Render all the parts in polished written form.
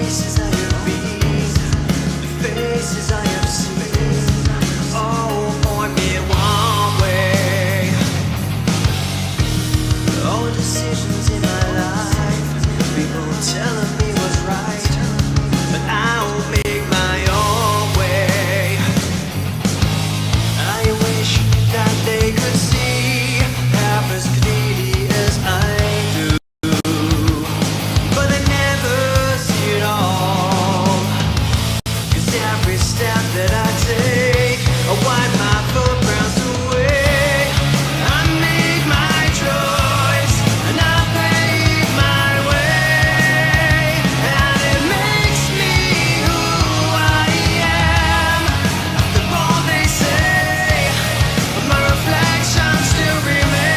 places I have been, the faces I have seen, all point me one way. All the decisions in my life, people telling me what's right, but I'll make my own way. I wish that they could see half as clearly as I do, but they never see it all. 'Cause every step that I take, I wipe my footprints away. I make my choice and I pave my way, and it makes me who I am. After all they say, my reflection still remains.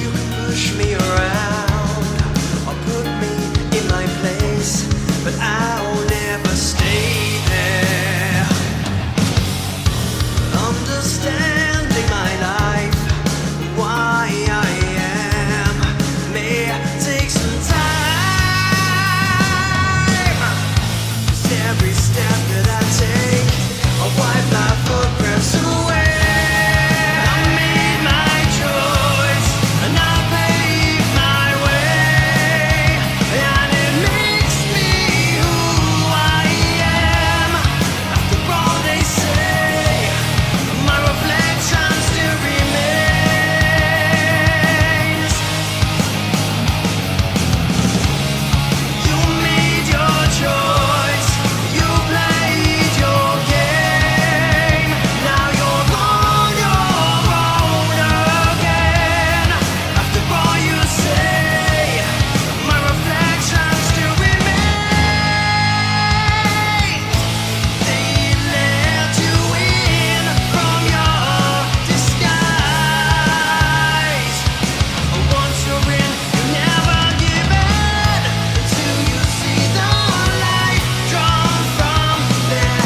You can push me around or put me in my place, but I'll never stay there. Understanding my life, why I am, may take some time. 'Cause every step that I take, I wipe my footprints away. I made my choice and I paved my way, and it makes me who I am. After all they say, my reflection still remains. You made your choice, you played your game. Now you're on your own again. After all you say, my reflection still remains. They let you in from your disguise. Once you're in, you never give in until you see the light drawn from their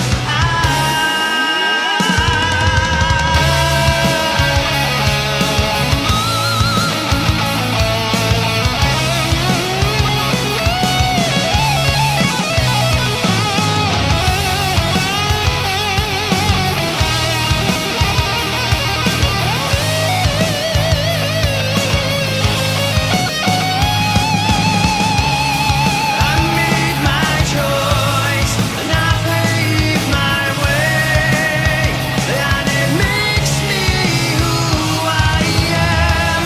I made my choice and I paved my way, and it makes me who I am.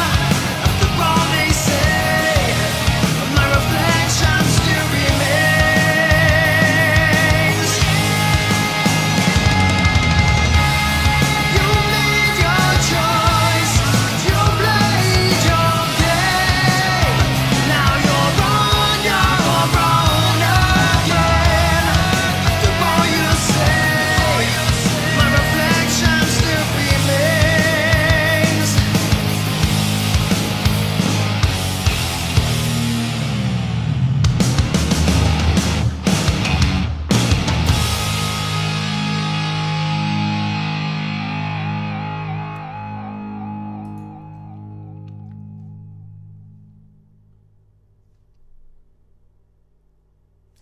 After all they say, my reflection still remains. You made your choice, you played your game. Now you're on your own again. After all you say, my reflection still remains.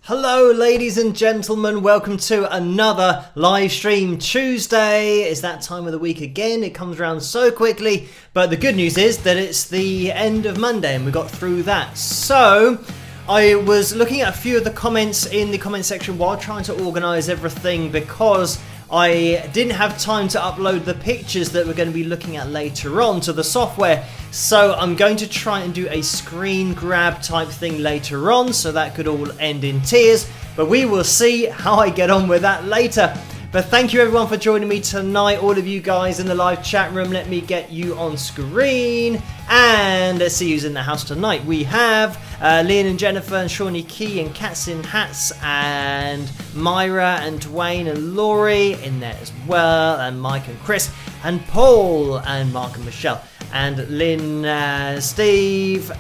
Hello ladies and gentlemen, welcome to another live stream. Tuesday is that time of the week again. It comes around so quickly, but the good news is that it's the end of Monday and we got through that. So I was looking at a few of the comments in the comment section while trying to organise everything, because I didn't have time to upload the pictures that we're going to be looking at later on to the software. So I'm going to try and do a screen grab type thing later on, so that could all end in tears. But we will see how I get on with that later. But thank you everyone for joining me tonight, all of you guys in the live chat room. Let me get you on screen. And let's see who's in the house tonight. We have Leon and Jennifer and Shawnee Key and Cats in Hats and Myra and Dwayne and Laurie in there as well. And Mike and Chris and Paul and Mark and Michelle. And Lynn, Steve,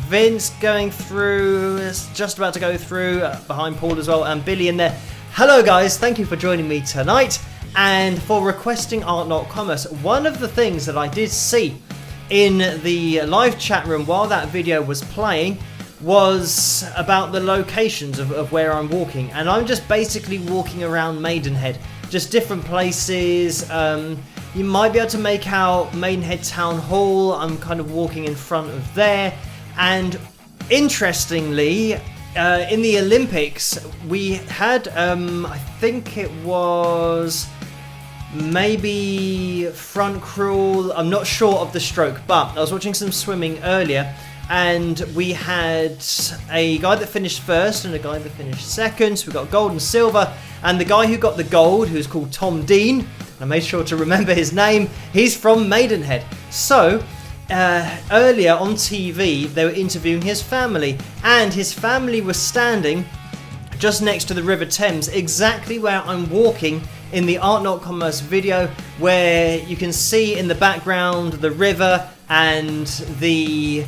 Vince going through, just about to go through, behind Paul as well, and Billy in there. Hello guys, thank you for joining me tonight. and for requesting Art Not Commerce. One of the things that I did see in the live chat room while that video was playing was about the locations of where I'm walking, and I'm just basically walking around Maidenhead, just different places. You might be able to make out Maidenhead Town Hall. I'm kind of walking in front of there, and interestingly, in the Olympics we had I think it was maybe front crawl, I'm not sure of the stroke, but I was watching some swimming earlier, and we had a guy that finished first and a guy that finished second. So we got gold and silver, and the guy who got the gold, who's called Tom Dean, I made sure to remember his name, he's from Maidenhead. So earlier on TV they were interviewing his family, and his family was standing just next to the River Thames, exactly where I'm walking in the Art Not Commerce video, where you can see in the background the river and the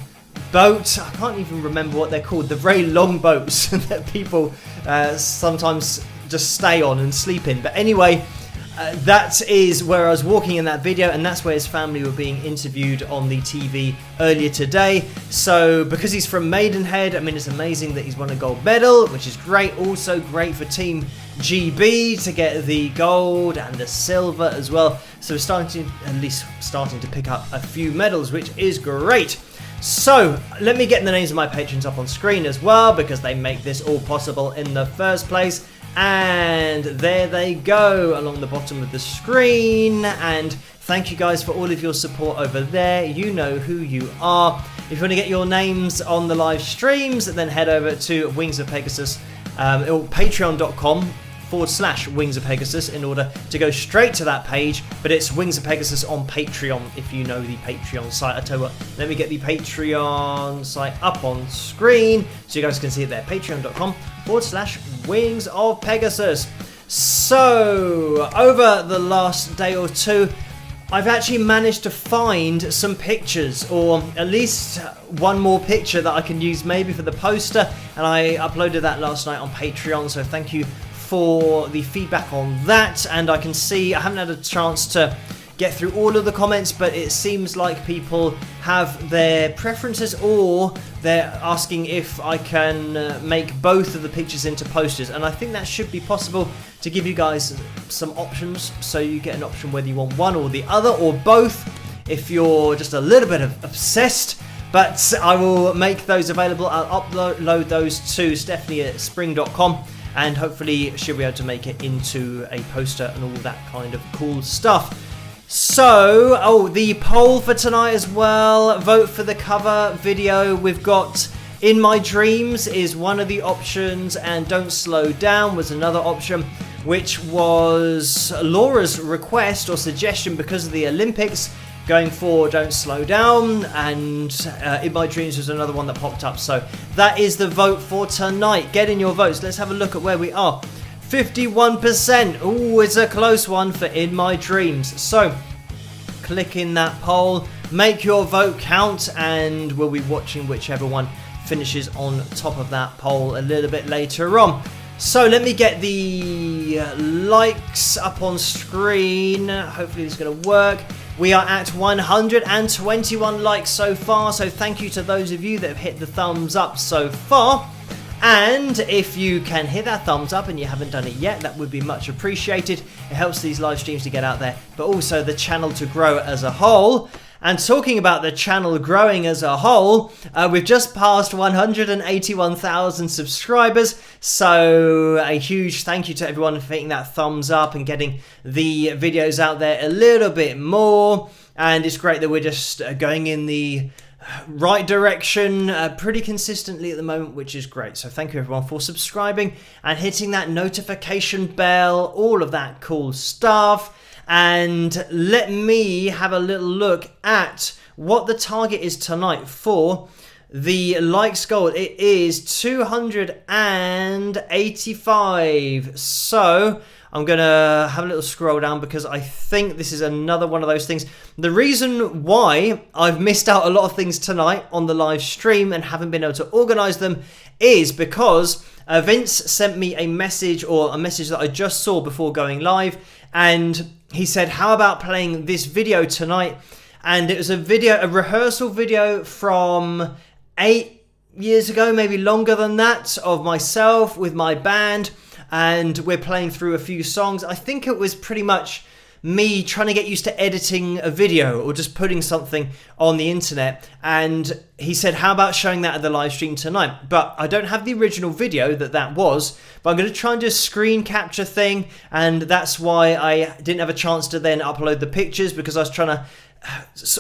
boat. I can't even remember what they're called, the very long boats that people sometimes just stay on and sleep in. But anyway, that is where I was walking in that video, and that's where his family were being interviewed on the TV earlier today. So because he's from Maidenhead, I mean, it's amazing that he's won a gold medal, which is great. Also great for Team GB to get the gold and the silver as well. So we're at least starting to pick up a few medals, which is great. So let me get the names of my patrons up on screen as well, because they make this all possible in the first place. And there they go along the bottom of the screen, and thank you guys for all of your support over there. You know who you are. If you want to get your names on the live streams, then head over to Wings of Pegasus, or patreon.com/Wings of Pegasus in order to go straight to that page. But it's Wings of Pegasus on Patreon if you know the Patreon site. I tell you what, let me get the Patreon site up on screen so you guys can see it there. Patreon.com/Wings of Pegasus. So over the last day or two, I've actually managed to find some pictures, or at least one more picture that I can use maybe for the poster, and I uploaded that last night on Patreon, so thank you for the feedback on that. And I can see I haven't had a chance to get through all of the comments, but it seems like people have their preferences, or they're asking if I can make both of the pictures into posters, and I think that should be possible to give you guys some options, so you get an option whether you want one or the other, or both if you're just a little bit obsessed. But I will make those available. I'll upload those to Stephanie at spring.com, and hopefully she'll be able to make it into a poster and all that kind of cool stuff. So, the poll for tonight as well. Vote for the cover video. We've got In My Dreams is one of the options, and Don't Slow Down was another option, which was Laura's request or suggestion because of the Olympics, going for Don't Slow Down, and In My Dreams was another one that popped up. So that is the vote for tonight. Get in your votes. Let's have a look at where we are. 51%. Ooh, it's a close one for In My Dreams. So click in that poll, make your vote count, and we'll be watching whichever one finishes on top of that poll a little bit later on. So let me get the likes up on screen. Hopefully this is going to work. We are at 121 likes so far, so thank you to those of you that have hit the thumbs up so far. And if you can hit that thumbs up and you haven't done it yet, that would be much appreciated. It helps these live streams to get out there, but also the channel to grow as a whole. And talking about the channel growing as a whole, we've just passed 181,000 subscribers. So a huge thank you to everyone for hitting that thumbs up and getting the videos out there a little bit more. And it's great that we're just going in the right direction pretty consistently at the moment, which is great. So thank you everyone for subscribing and hitting that notification bell, all of that cool stuff. And let me have a little look at what the target is tonight for the likes goal. It is 285. So I'm going to have a little scroll down because I think this is another one of those things. The reason why I've missed out a lot of things tonight on the live stream and haven't been able to organise them is because Vince sent me a message, or a message that I just saw before going live, and he said, how about playing this video tonight? And it was a rehearsal video from 8 years ago, maybe longer than that, of myself with my band, and we're playing through a few songs. I think it was pretty much me trying to get used to editing a video or just putting something on the internet. And he said, how about showing that at the live stream tonight? But I don't have the original video that was, but I'm going to try and do a screen capture thing. And that's why I didn't have a chance to then upload the pictures, because I was trying to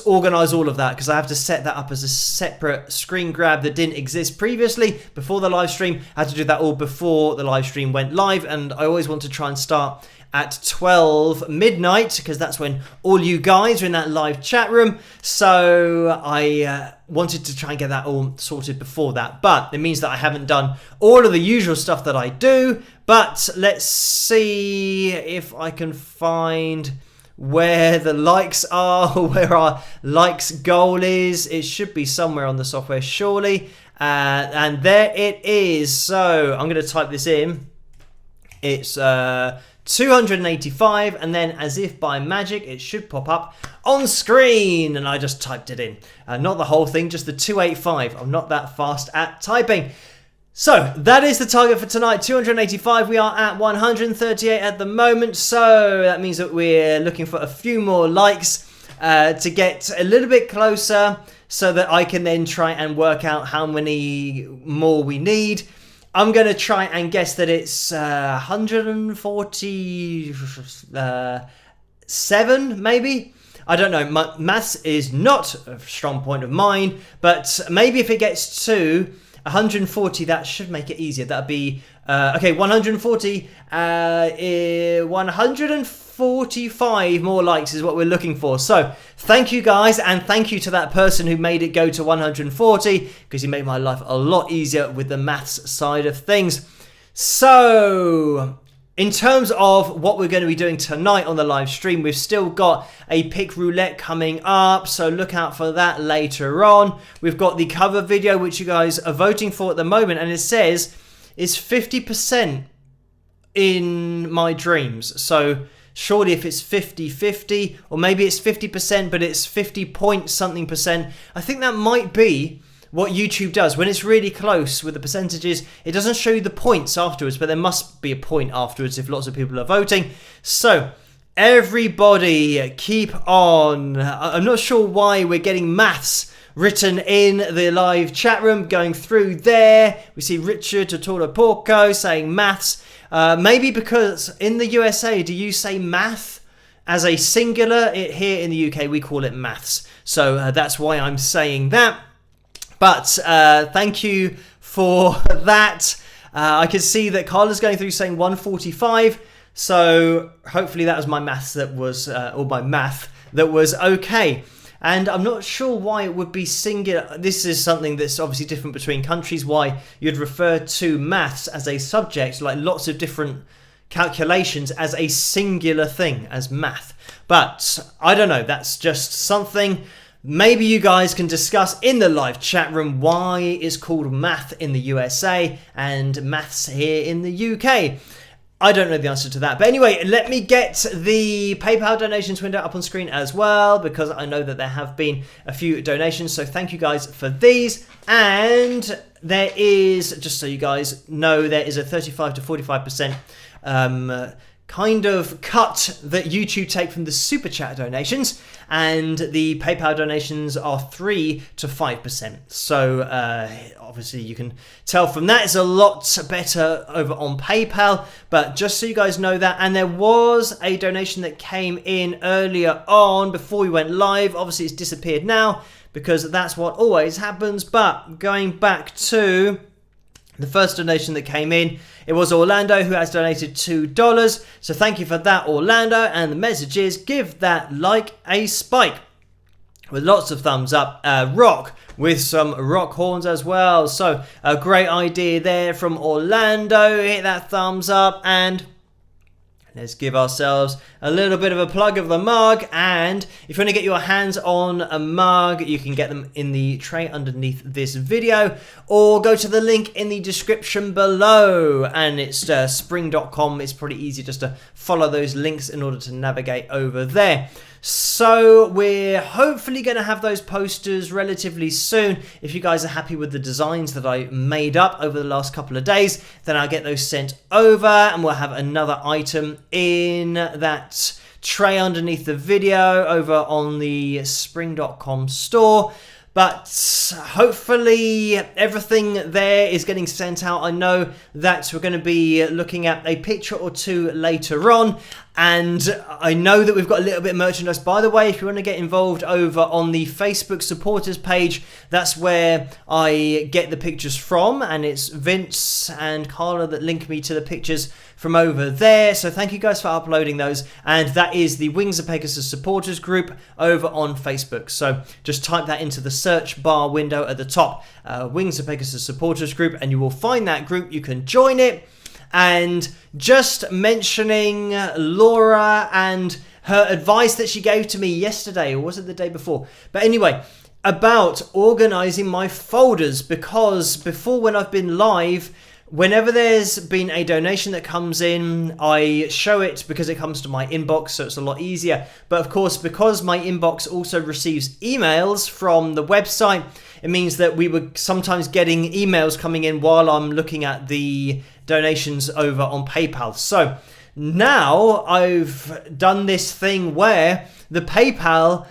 organize all of that, because I have to set that up as a separate screen grab that didn't exist previously before the live stream. I had to do that all before the live stream went live, and I always want to try and start at 12 midnight, because that's when all you guys are in that live chat room. So I wanted to try and get that all sorted before that, but it means that I haven't done all of the usual stuff that I do. But let's see if I can find where the likes are, where our likes goal is. It should be somewhere on the software, surely. And there it is. So I'm going to type this in. It's 285, and then as if by magic it should pop up on screen, and I just typed it in. Not the whole thing, just the 285. I'm not that fast at typing. So that is the target for tonight, 285. We are at 138 at the moment, so that means that we're looking for a few more likes to get a little bit closer, so that I can then try and work out how many more we need. I'm going to try and guess that it's 147, maybe? I don't know. Maths is not a strong point of mine, but maybe if it gets to 140, that should make it easier. That'd be, okay, 140, 145 more likes is what we're looking for. So thank you guys, and thank you to that person who made it go to 140, because you made my life a lot easier with the maths side of things. So in terms of what we're going to be doing tonight on the live stream, we've still got a pick roulette coming up, so look out for that later on. We've got the cover video, which you guys are voting for at the moment, and it says it's 50% in my dreams. So surely if it's 50-50, or maybe it's 50%, but it's 50 point something percent, I think that might be what YouTube does. When it's really close with the percentages, it doesn't show you the points afterwards, but there must be a point afterwards if lots of people are voting. So everybody keep on. I'm not sure why we're getting maths written in the live chat room. Going through there, we see Richard Totoro Porco saying maths. Maybe because in the USA, do you say math as a singular? Here in the UK, we call it maths. So that's why I'm saying that. But thank you for that. I can see that Carla's going through saying 145. So hopefully that was my maths that was, or my math that was okay. And I'm not sure why it would be singular. This is something that's obviously different between countries, why you'd refer to maths as a subject, like lots of different calculations, as a singular thing, as math. But I don't know, that's just something maybe you guys can discuss in the live chat room, why it's called math in the USA and maths here in the UK. I don't know the answer to that. But anyway, let me get the PayPal donations window up on screen as well, because I know that there have been a few donations. So thank you guys for these. And there is, just so you guys know, there is a 35 to 45% kind of cut that YouTube take from the super chat donations, and the PayPal donations are 3 to 5%. So obviously you can tell from that it's a lot better over on PayPal, but just so you guys know that. And there was a donation that came in earlier on before we went live. Obviously it's disappeared now, because that's what always happens. But going back to the first donation that came in, it was Orlando, who has donated $2. So thank you for that, Orlando. And the message is, give that like a spike, with lots of thumbs up. Rock with some rock horns as well. So a great idea there from Orlando. Hit that thumbs up and let's give ourselves a little bit of a plug of the mug. And if you want to get your hands on a mug, you can get them in the tray underneath this video, or go to the link in the description below. And it's spring.com. It's pretty easy just to follow those links in order to navigate over there. So we're hopefully going to have those posters relatively soon. If you guys are happy with the designs that I made up over the last couple of days, then I'll get those sent over, and we'll have another item in that tray underneath the video over on the spring.com store. But hopefully everything there is getting sent out. I know that we're going to be looking at a picture or two later on. And I know that we've got a little bit of merchandise. By the way, if you want to get involved over on the Facebook supporters page, that's where I get the pictures from. And it's Vince and Carla that link me to the pictures from over there. So thank you guys for uploading those. And that is the Wings of Pegasus supporters group over on Facebook. So just type that into the search bar window at the top, Wings of Pegasus supporters group, and you will find that group. You can join it. And just mentioning Laura and her advice that she gave to me yesterday, or was it the day before? But anyway, about organizing my folders, because before, when I've been live, whenever there's been a donation that comes in, I show it because it comes to my inbox, so it's a lot easier. But of course, because my inbox also receives emails from the website, it means that we were sometimes getting emails coming in while I'm looking at the donations over on PayPal. So now I've done this thing where the PayPal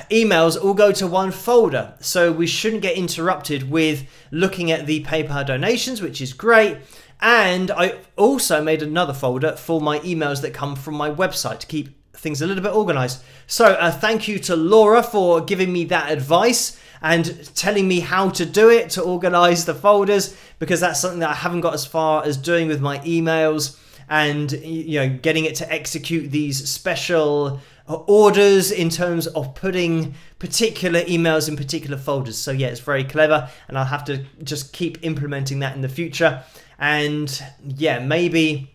emails all go to one folder, so we shouldn't get interrupted with looking at the PayPal donations, which is great. And I also made another folder for my emails that come from my website to keep things a little bit organized. So thank you to Laura for giving me that advice and telling me how to do it, to organize the folders, because that's something that I haven't got as far as doing with my emails, and getting it to execute these special orders in terms of putting particular emails in particular folders. So yeah, it's very clever, and I'll have to just keep implementing that in the future. And yeah, maybe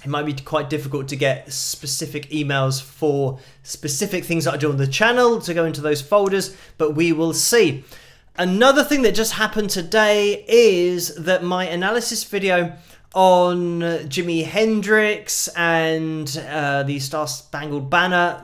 it might be quite difficult to get specific emails for specific things that I do on the channel to go into those folders, but we will see. Another thing that just happened today is that my analysis video on Jimi Hendrix and the Star Spangled Banner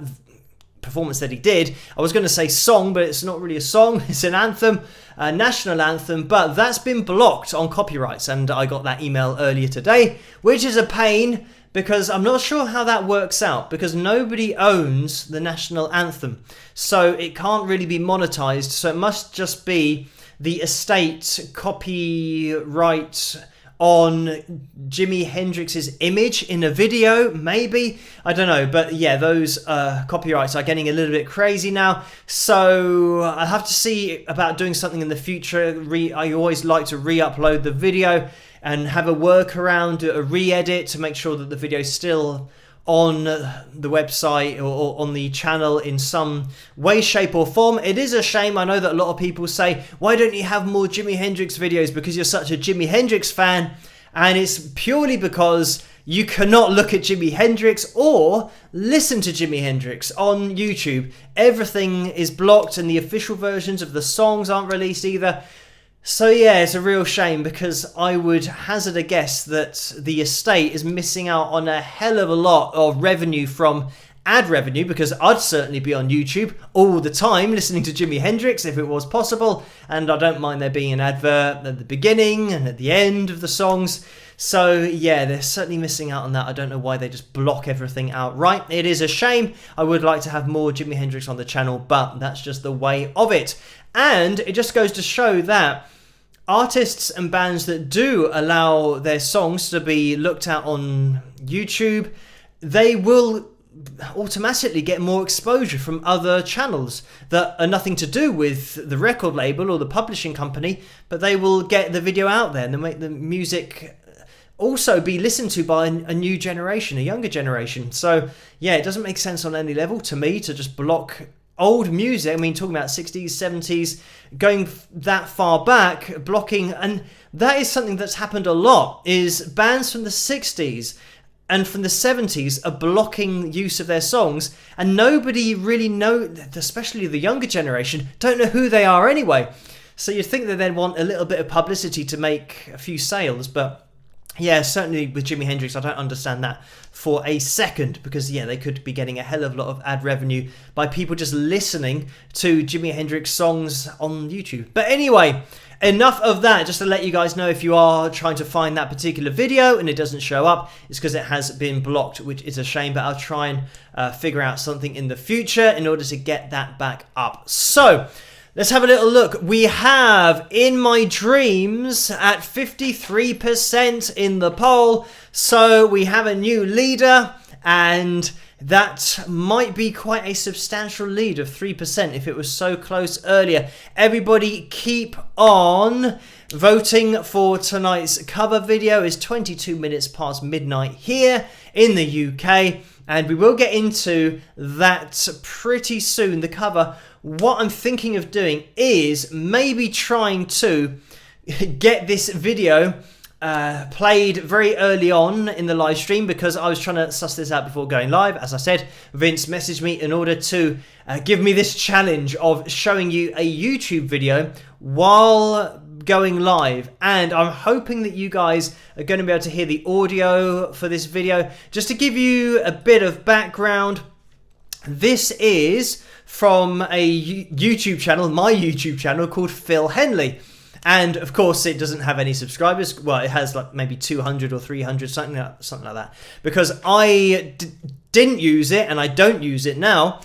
performance that he did, I was going to say song, but it's not really a song, it's an anthem, a national anthem, but that's been blocked on copyrights, and I got that email earlier today, which is a pain, because I'm not sure how that works out, because nobody owns the national anthem, so it can't really be monetized. So it must just be the estate copyright on Jimi Hendrix's image in a video, maybe, I don't know. But yeah, those copyrights are getting a little bit crazy now, so I'll have to see about doing something in the future. I always like to re-upload the video and have a workaround, a re-edit to make sure that the video is still on the website or on the channel in some way, shape or form. It is a shame. I know that a lot of people say, why don't you have more Jimi Hendrix videos, because you're such a Jimi Hendrix fan? And it's purely because you cannot look at Jimi Hendrix or listen to Jimi Hendrix on YouTube. Everything is blocked, and the official versions of the songs aren't released either. So yeah, it's a real shame, because I would hazard a guess that the estate is missing out on a hell of a lot of revenue from ad revenue, because I'd certainly be on YouTube all the time listening to Jimi Hendrix if it was possible, and I don't mind there being an advert at the beginning and at the end of the songs. So yeah, they're certainly missing out on that. I don't know why they just block everything outright. It is a shame. I would like to have more Jimi Hendrix on the channel, but that's just the way of it. And it just goes to show that artists and bands that do allow their songs to be looked at on YouTube, they will automatically get more exposure from other channels that are nothing to do with the record label or the publishing company, but they will get the video out there and they make the music also be listened to by a new generation, a younger generation. So yeah, it doesn't make sense on any level to me to just block old music. I mean, talking about 60s, 70s, going that far back, blocking, and that is something that's happened a lot, is bands from the 60s and from the 70s are blocking use of their songs, and nobody really especially the younger generation, don't know who they are anyway. So you'd think that they'd want a little bit of publicity to make a few sales, but yeah, certainly with Jimi Hendrix, I don't understand that for a second, because yeah, they could be getting a hell of a lot of ad revenue by people just listening to Jimi Hendrix songs on YouTube. But anyway, enough of that. Just to let you guys know, if you are trying to find that particular video and it doesn't show up, it's because it has been blocked, which is a shame, but I'll try and figure out something in the future in order to get that back up. So let's have a little look. We have In My Dreams at 53% in the poll. So we have a new leader, and that might be quite a substantial lead of 3% if it was so close earlier. Everybody keep on voting for tonight's cover video. It's 22 minutes past midnight here in the UK, and we will get into that pretty soon. The cover. What I'm thinking of doing is maybe trying to get this video played very early on in the live stream, because I was trying to suss this out before going live. As I said, Vince messaged me in order to give me this challenge of showing you a YouTube video while going live, and I'm hoping that you guys are going to be able to hear the audio for this video. Just to give you a bit of background, this is from a YouTube channel, my YouTube channel, called Phil Henley. And of course, it doesn't have any subscribers. Well, it has like maybe 200 or 300, something like that. Because I didn't use it, and I don't use it now.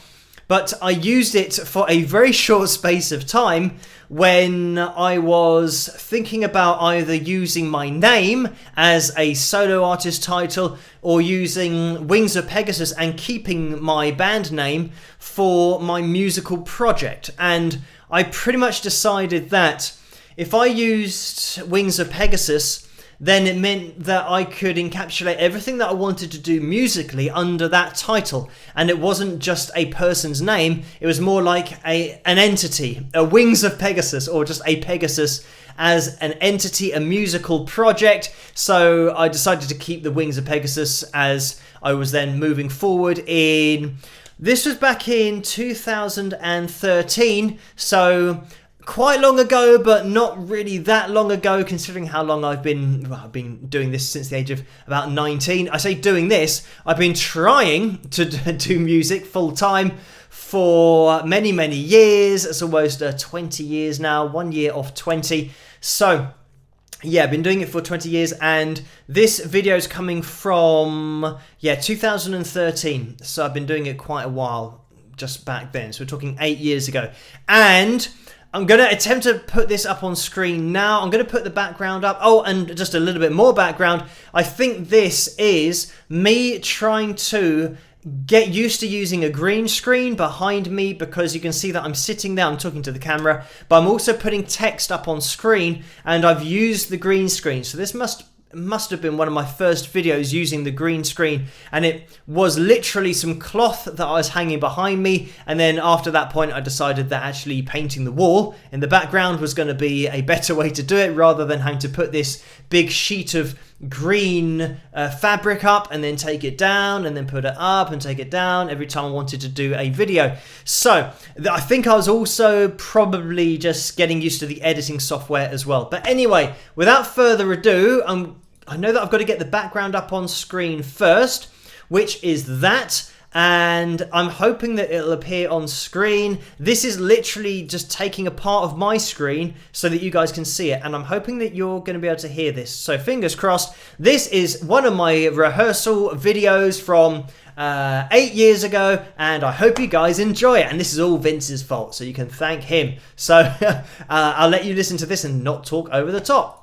But I used it for a very short space of time when I was thinking about either using my name as a solo artist title or using Wings of Pegasus and keeping my band name for my musical project. And I pretty much decided that if I used Wings of Pegasus, then it meant that I could encapsulate everything that I wanted to do musically under that title. And it wasn't just a person's name, it was more like an entity, a Wings of Pegasus, or just a Pegasus as an entity, a musical project. So I decided to keep the Wings of Pegasus as I was then moving forward in... This was back in 2013, so quite long ago, but not really that long ago, considering how long I've been doing this since the age of about 19. I say doing this, I've been trying to do music full time for many, many years. It's almost 20 years now, 1 year off 20. So yeah, I've been doing it for 20 years, and this video is coming from 2013. So I've been doing it quite a while just back then. So we're talking 8 years ago. And I'm going to attempt to put this up on screen now. I'm going to put the background up. Oh, and just a little bit more background. I think this is me trying to get used to using a green screen behind me, because you can see that I'm sitting there, I'm talking to the camera, but I'm also putting text up on screen, and I've used the green screen. So this must have been one of my first videos using the green screen, and it was literally some cloth that I was hanging behind me, and then after that point I decided that actually painting the wall in the background was going to be a better way to do it, rather than having to put this big sheet of green fabric up and then take it down and then put it up and take it down every time I wanted to do a video. So I think I was also probably just getting used to the editing software as well. But anyway, without further ado, I know that I've got to get the background up on screen first, which is that, and I'm hoping that it'll appear on screen. This is literally just taking a part of my screen so that you guys can see it, and I'm hoping that you're going to be able to hear this. So fingers crossed. This is one of my rehearsal videos from 8 years ago, and I hope you guys enjoy it. And this is all Vince's fault, so you can thank him. So I'll let you listen to this and not talk over the top.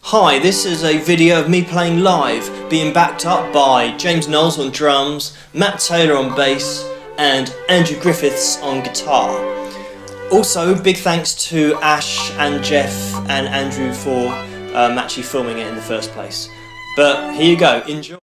Hi, this is a video of me playing live, being backed up by James Knowles on drums, Matt Taylor on bass, and Andrew Griffiths on guitar. Also, big thanks to Ash and Jeff and Andrew for actually filming it in the first place. But here you go, enjoy.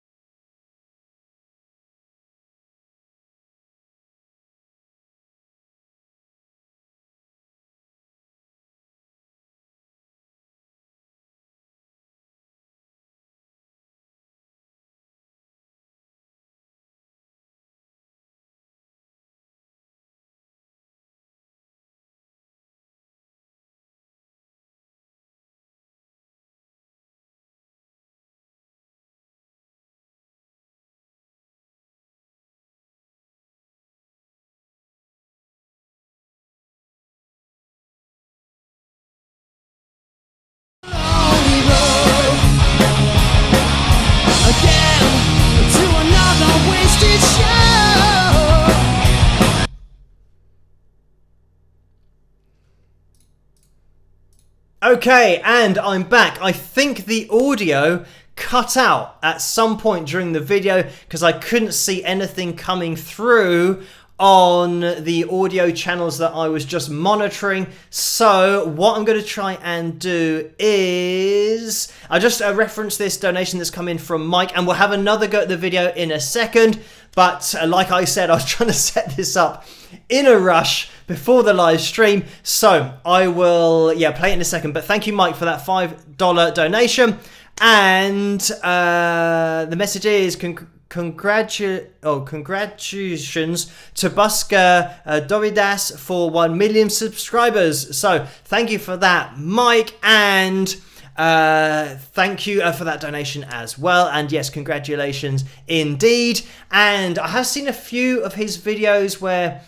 Okay, and I'm back. I think the audio cut out at some point during the video because I couldn't see anything coming through on the audio channels that I was just monitoring. So what I'm going to try and do is I'll just reference this donation that's come in from Mike, and we'll have another go at the video in a second. But like I said, I was trying to set this up in a rush before the live stream, so I will play it in a second. But thank you, Mike, for that $5 donation. And the message is congratulations to Busker Doridas for 1 million subscribers. So thank you for that, Mike, and thank you for that donation as well. And yes, congratulations indeed. And I have seen a few of his videos where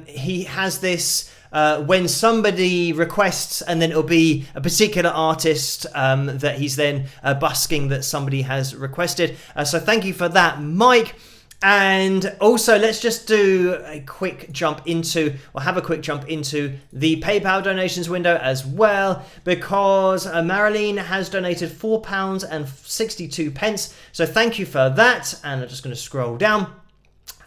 he has this when somebody requests, and then it'll be a particular artist that he's then busking that somebody has requested. So thank you for that, Mike. And also, let's just do a quick jump into, or have a quick jump into the PayPal donations window as well, because Marilyn has donated £4.62. So thank you for that. And I'm just going to scroll down.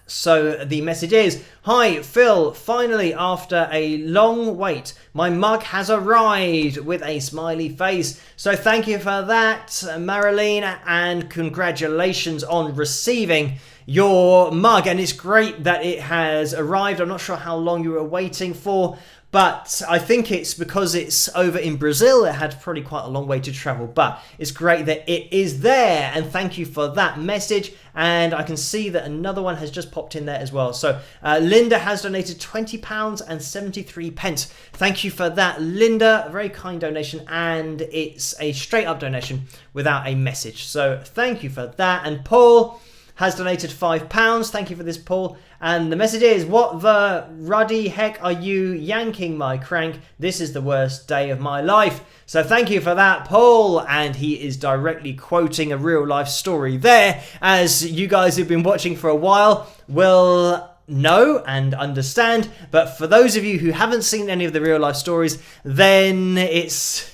So the message is, "Hi Phil, finally after a long wait, my mug has arrived," with a smiley face. So thank you for that, Marilyn, and congratulations on receiving your mug. And it's great that it has arrived. I'm not sure how long you were waiting for, but I think it's because it's over in Brazil. It had probably quite a long way to travel, but it's great that it is there. And thank you for that message. And I can see that another one has just popped in there as well. So Linda has donated £20.73. Thank you for that, Linda. A very kind donation, and it's a straight up donation without a message. So thank you for that. And Paul has donated £5. Thank you for this, Paul. And the message is, "What the ruddy heck are you yanking my crank? This is the worst day of my life." So thank you for that, Paul. And he is directly quoting a real life story there, as you guys who've been watching for a while will know and understand. But for those of you who haven't seen any of the real life stories, then it's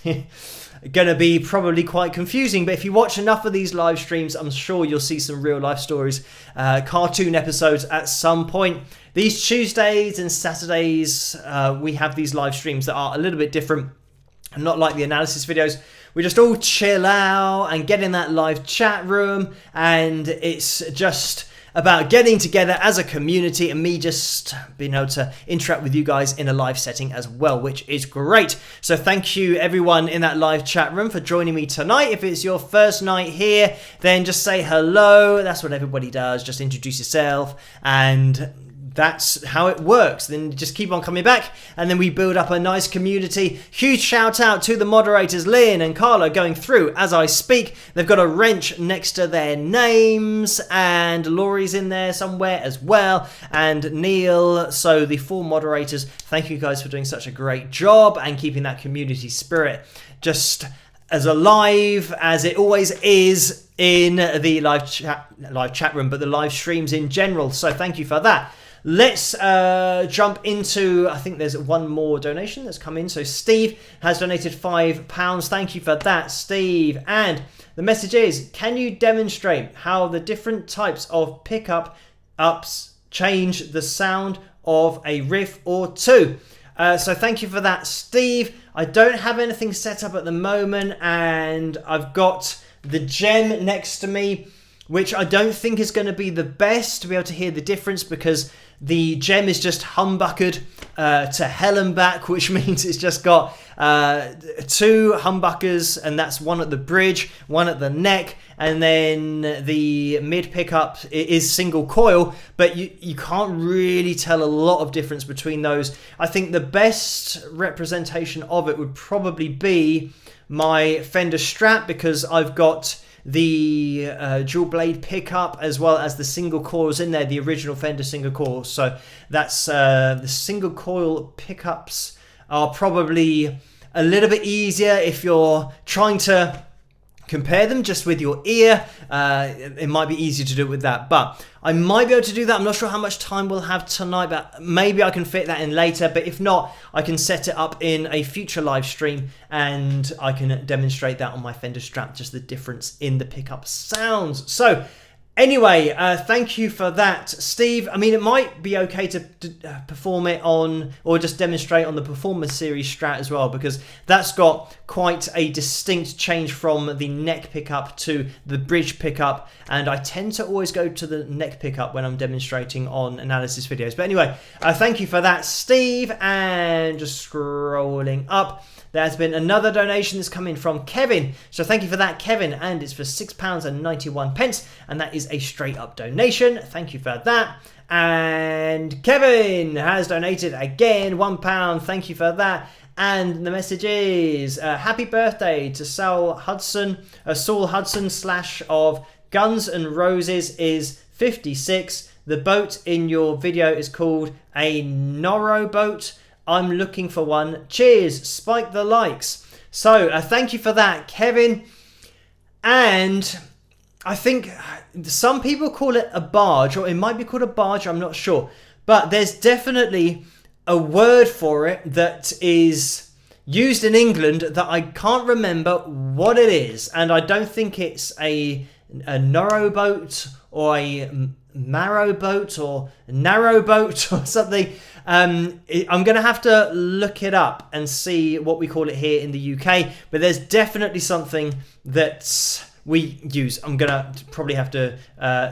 going to be probably quite confusing. But if you watch enough of these live streams, I'm sure you'll see some real life stories, cartoon episodes at some point. These Tuesdays and Saturdays, we have these live streams that are a little bit different, and not like the analysis videos. We just all chill out and get in that live chat room, and it's just about getting together as a community and me just being able to interact with you guys in a live setting as well, which is great. So thank you everyone in that live chat room for joining me tonight. If it's your first night here, then just say hello. That's what everybody does. Just introduce yourself, and that's how it works. Then just keep on coming back, and then we build up a nice community. Huge shout out to the moderators, Lynn and Carla, going through as I speak. They've got a wrench next to their names, and Laurie's in there somewhere as well, and Neil. So the 4 moderators, thank you guys for doing such a great job and keeping that community spirit just as alive as it always is in the live chat room, but the live streams in general. So thank you for that. Let's jump into, I think there's one more donation that's come in. So Steve has donated £5. Thank you for that, Steve. And the message is, "Can you demonstrate how the different types of ups change the sound of a riff or two?" So thank you for that, Steve. I don't have anything set up at the moment, and I've got the gem next to me, which I don't think is going to be the best to be able to hear the difference, because the gem is just humbuckered to hell and back, which means it's just got 2 humbuckers, and that's one at the bridge, one at the neck, and then the mid pickup is single coil, but you can't really tell a lot of difference between those. I think the best representation of it would probably be my Fender Strat, because I've got the dual blade pickup as well as the single coils in there, the original Fender single coils. So that's the single coil pickups are probably a little bit easier if you're trying to compare them just with your ear. It might be easier to do it with that, but I might be able to do that. I'm not sure how much time we'll have tonight, but maybe I can fit that in later. But if not, I can set it up in a future live stream and I can demonstrate that on my Fender Strat, just the difference in the pickup sounds. So anyway, thank you for that, Steve. I mean, it might be okay to perform it on, or just demonstrate on the Performer Series Strat as well, because that's got quite a distinct change from the neck pickup to the bridge pickup, and I tend to always go to the neck pickup when I'm demonstrating on analysis videos. But anyway, thank you for that, Steve. And just scrolling up, there's been another donation that's come in from Kevin. So thank you for that, Kevin. And it's for £6.91. And that is a straight up donation. Thank you for that. And Kevin has donated again, £1. Thank you for that. And the message is, happy birthday to Saul Hudson / of Guns N' Roses is 56. The boat in your video is called a Norro boat. I'm looking for one. Cheers. Spike the likes. So thank you for that, Kevin. And I think some people call it a barge, or it might be called a barge. I'm not sure. But there's definitely a word for it that is used in England that I can't remember what it is. And I don't think it's a Norro boat or a marrow boat or narrow boat or something. I'm going to have to look it up and see what we call it here in the UK, but there's definitely something that we use. I'm going to probably have to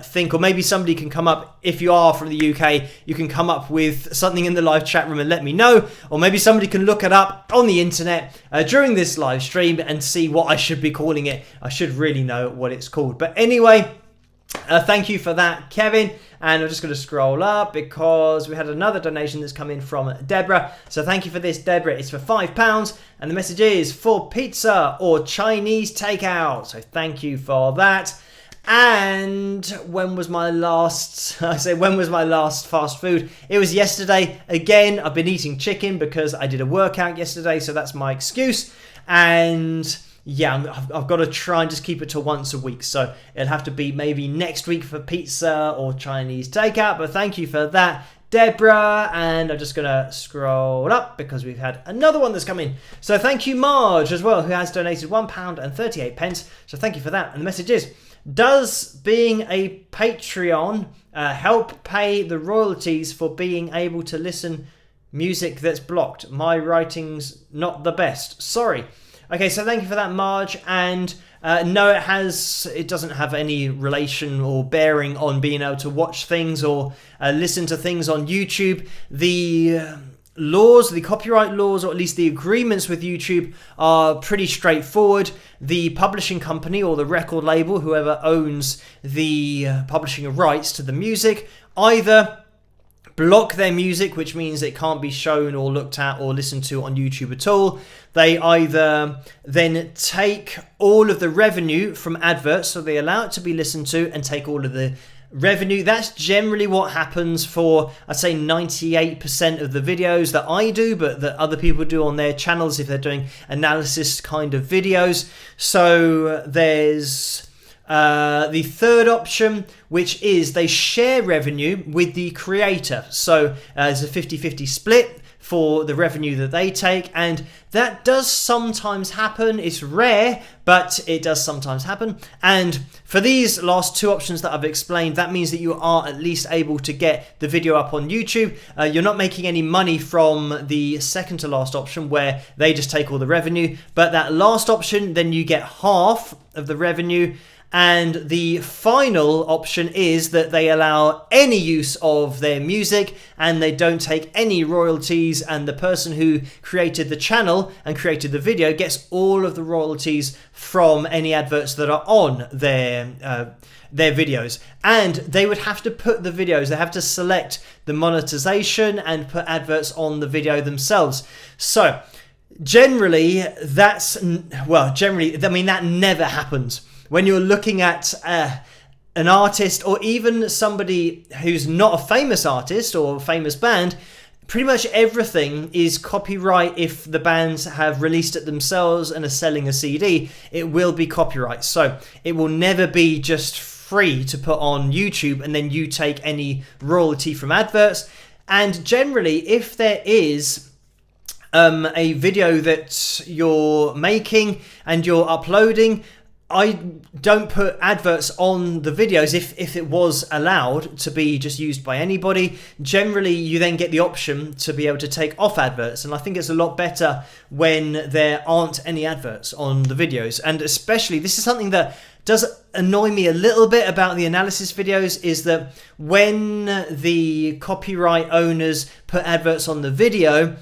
think, or maybe somebody can come up, if you are from the UK, you can come up with something in the live chat room and let me know, or maybe somebody can look it up on the internet during this live stream and see what I should be calling it. I should really know what it's called. But anyway, thank you for that, Kevin. And I'm just going to scroll up because we had another donation that's come in from Deborah. So thank you for this, Deborah. It's for £5. And the message is for pizza or Chinese takeout. So thank you for that. And when was my last fast food? It was yesterday. Again, I've been eating chicken because I did a workout yesterday. So that's my excuse. And yeah, I've got to try and just keep it to once a week. So it'll have to be maybe next week for pizza or Chinese takeout. But thank you for that, Deborah. And I'm just going to scroll up because we've had another one that's come in. So thank you, Marge, as well, who has donated £1.38. So thank you for that. And the message is, does being a Patreon help pay the royalties for being able to listen music that's blocked? My writing's not the best. Sorry. Okay, so thank you for that, Marge. And no, it doesn't have any relation or bearing on being able to watch things or listen to things on YouTube. The laws, the copyright laws, or at least the agreements with YouTube are pretty straightforward. The publishing company or the record label, whoever owns the publishing rights to the music, either block their music, which means it can't be shown or looked at or listened to on YouTube at all. They either then take all of the revenue from adverts, so they allow it to be listened to and take all of the revenue. That's generally what happens for, I'd say, 98% of the videos that I do, but that other people do on their channels if they're doing analysis kind of videos. So there's the third option, which is they share revenue with the creator. So there's a 50-50 split for the revenue that they take, and that does sometimes happen. It's rare, but it does sometimes happen. And for these last two options that I've explained, that means that you are at least able to get the video up on YouTube. You're not making any money from the second to last option where they just take all the revenue, but that last option, then you get half of the revenue. And the final option is that they allow any use of their music and they don't take any royalties, and the person who created the channel and created the video gets all of the royalties from any adverts that are on their videos. And they would have to put the videos, they have to select the monetization and put adverts on the video themselves. So generally, that never happens. When you're looking at an artist, or even somebody who's not a famous artist or a famous band, pretty much everything is copyright. If the bands have released it themselves and are selling a CD, it will be copyright. So it will never be just free to put on YouTube and then you take any royalty from adverts. And generally, if there is a video that you're making and you're uploading, I don't put adverts on the videos if it was allowed to be just used by anybody. Generally, you then get the option to be able to take off adverts, and I think it's a lot better when there aren't any adverts on the videos. And especially, this is something that does annoy me a little bit about the analysis videos, is that when the copyright owners put adverts on the video,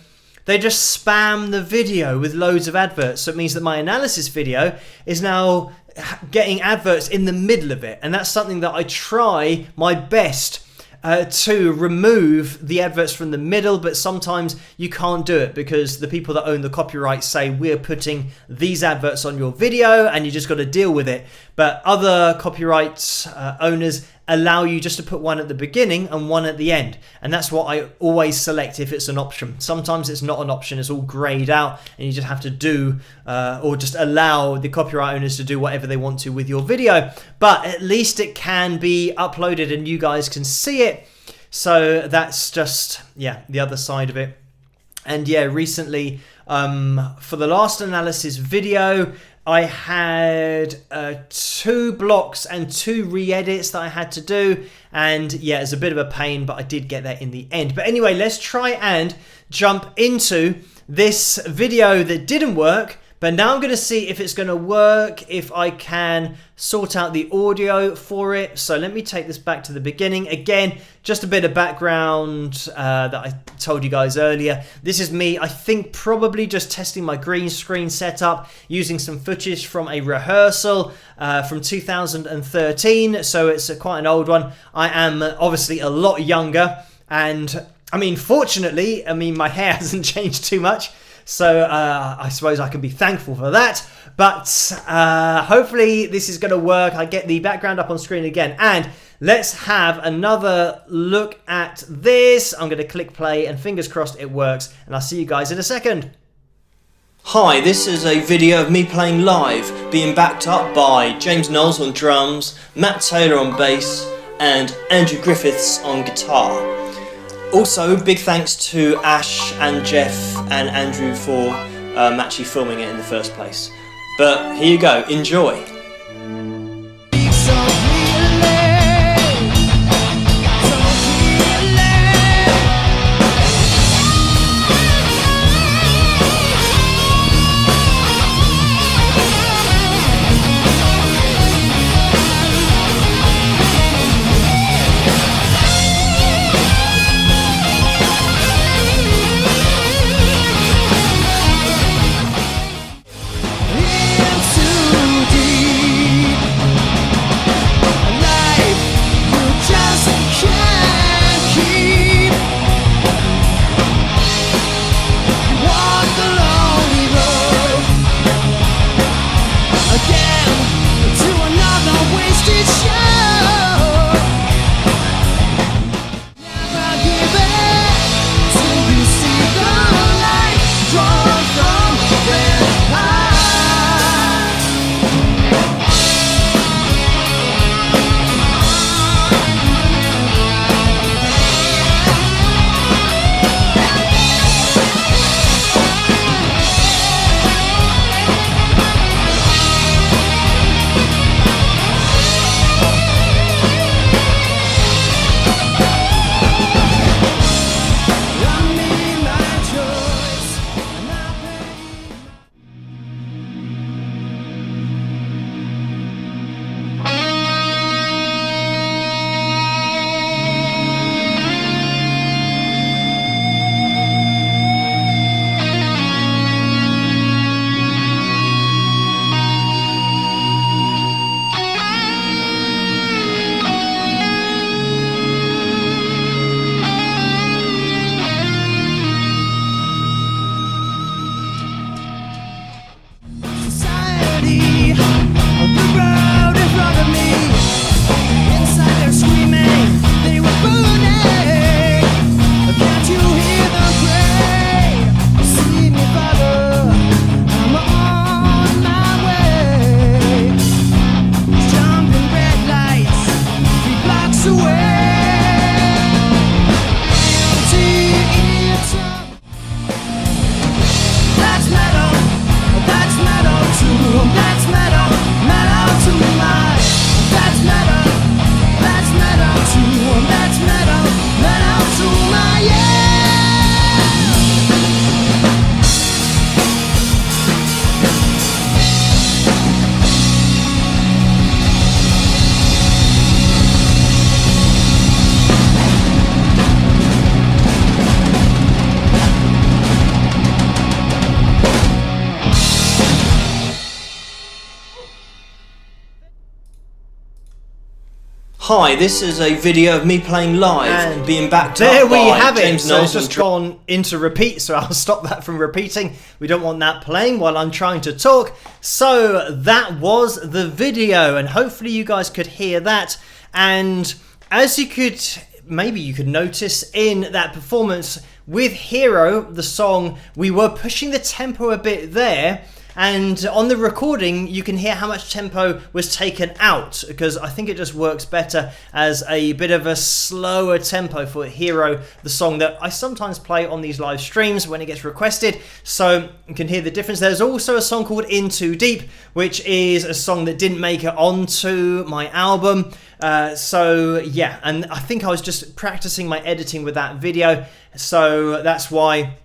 they just spam the video with loads of adverts. So it means that my analysis video is now getting adverts in the middle of it. And that's something that I try my best to remove the adverts from the middle, but sometimes you can't do it because the people that own the copyright say we're putting these adverts on your video and you just got to deal with it. But other copyright owners allow you just to put one at the beginning and one at the end, and that's what I always select if it's an option. Sometimes it's not an option, it's all grayed out and you just have to do or just allow the copyright owners to do whatever they want to with your video, but at least it can be uploaded and you guys can see it. So that's just, yeah, the other side of it. And yeah, recently for the last analysis video, I had 2 blocks and 2 re-edits that I had to do, and yeah, it's a bit of a pain, but I did get that in the end. But anyway, let's try and jump into this video that didn't work, but now I'm going to see if it's going to work, if I can sort out the audio for it. So let me take this back to the beginning. Again, just a bit of background that I told you guys earlier. This is me, I think, probably just testing my green screen setup, using some footage from a rehearsal from 2013. So it's quite an old one. I am obviously a lot younger, and I mean, fortunately, my hair hasn't changed too much. So I suppose I can be thankful for that. But hopefully this is going to work. I get the background up on screen again. And let's have another look at this. I'm going to click play and fingers crossed it works. And I'll see you guys in a second. Hi, this is a video of me playing live, being backed up by James Knowles on drums, Matt Taylor on bass, and Andrew Griffiths on guitar. Also, big thanks to Ash and Jeff and Andrew for actually filming it in the first place. But here you go, enjoy. Deep Hi, this is a video of me playing live and being backed up there we by have it. James So it's Nelson. just gone into repeat, so I'll stop that from repeating. We don't want that playing while I'm trying to talk. So that was the video, and hopefully you guys could hear that. And as you could, maybe you could notice in that performance with Hero, the song, we were pushing the tempo a bit there. And on the recording, you can hear how much tempo was taken out, because I think it just works better as a bit of a slower tempo for Hero, the song that I sometimes play on these live streams when it gets requested. So you can hear the difference. There's also a song called In Too Deep, which is a song that didn't make it onto my album. So yeah, and I think I was just practicing my editing with that video. So that's why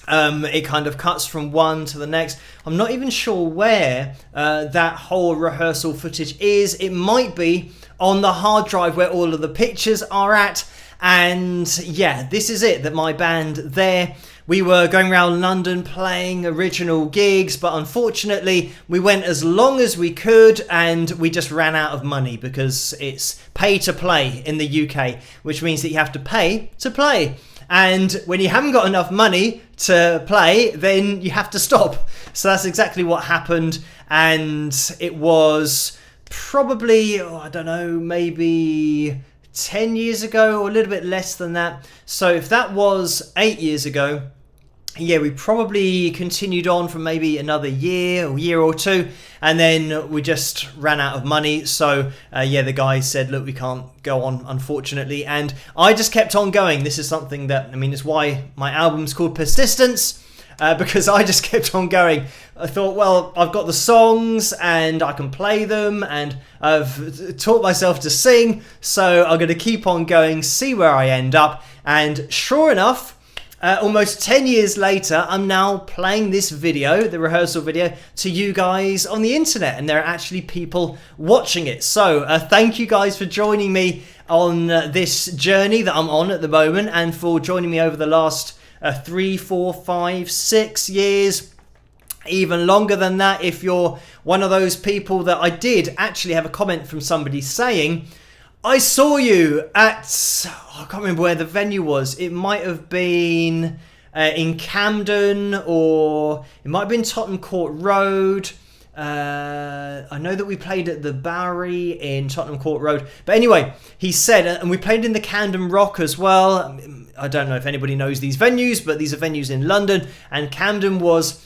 it kind of cuts from one to the next. I'm not even sure where that whole rehearsal footage is. It might be on the hard drive where all of the pictures are at. And yeah, this is it, that my band there. We were going around London playing original gigs, but unfortunately we went as long as we could and we just ran out of money because it's pay to play in the UK, which means that you have to pay to play. And when you haven't got enough money to play, then you have to stop. So that's exactly what happened. And it was probably, I don't know, maybe 10 years ago or a little bit less than that. So if that was 8 years ago, yeah, we probably continued on for maybe another year or two, and then we just ran out of money. So yeah, the guy said, look, we can't go on, unfortunately. And I just kept on going. This is something that, I mean, it's why my album's called Persistence, because I just kept on going. I thought, well, I've got the songs and I can play them and I've taught myself to sing, so I'm going to keep on going, see where I end up. And sure enough, almost 10 years later, I'm now playing this video, the rehearsal video, to you guys on the internet, and there are actually people watching it. So thank you guys for joining me on this journey that I'm on at the moment, and for joining me over the last 3, 4, 5, 6 years, even longer than that. If you're one of those people that I did actually have a comment from somebody saying, I saw you at, I can't remember where the venue was. It might have been in Camden, or it might have been Tottenham Court Road. I know that we played at the Bowery in Tottenham Court Road. But anyway, he said, and we played in the Camden Rock as well. I don't know if anybody knows these venues, but these are venues in London. And Camden was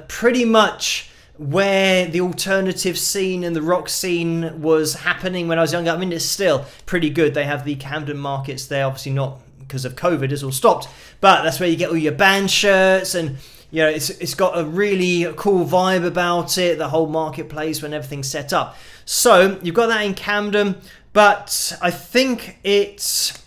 pretty much where the alternative scene and the rock scene was happening when I was younger. I mean, it's still pretty good. They have the Camden markets there, obviously not because of COVID, it's all stopped. But that's where you get all your band shirts, and you know, it's got a really cool vibe about it, the whole marketplace when everything's set up. So you've got that in Camden, but I think it's,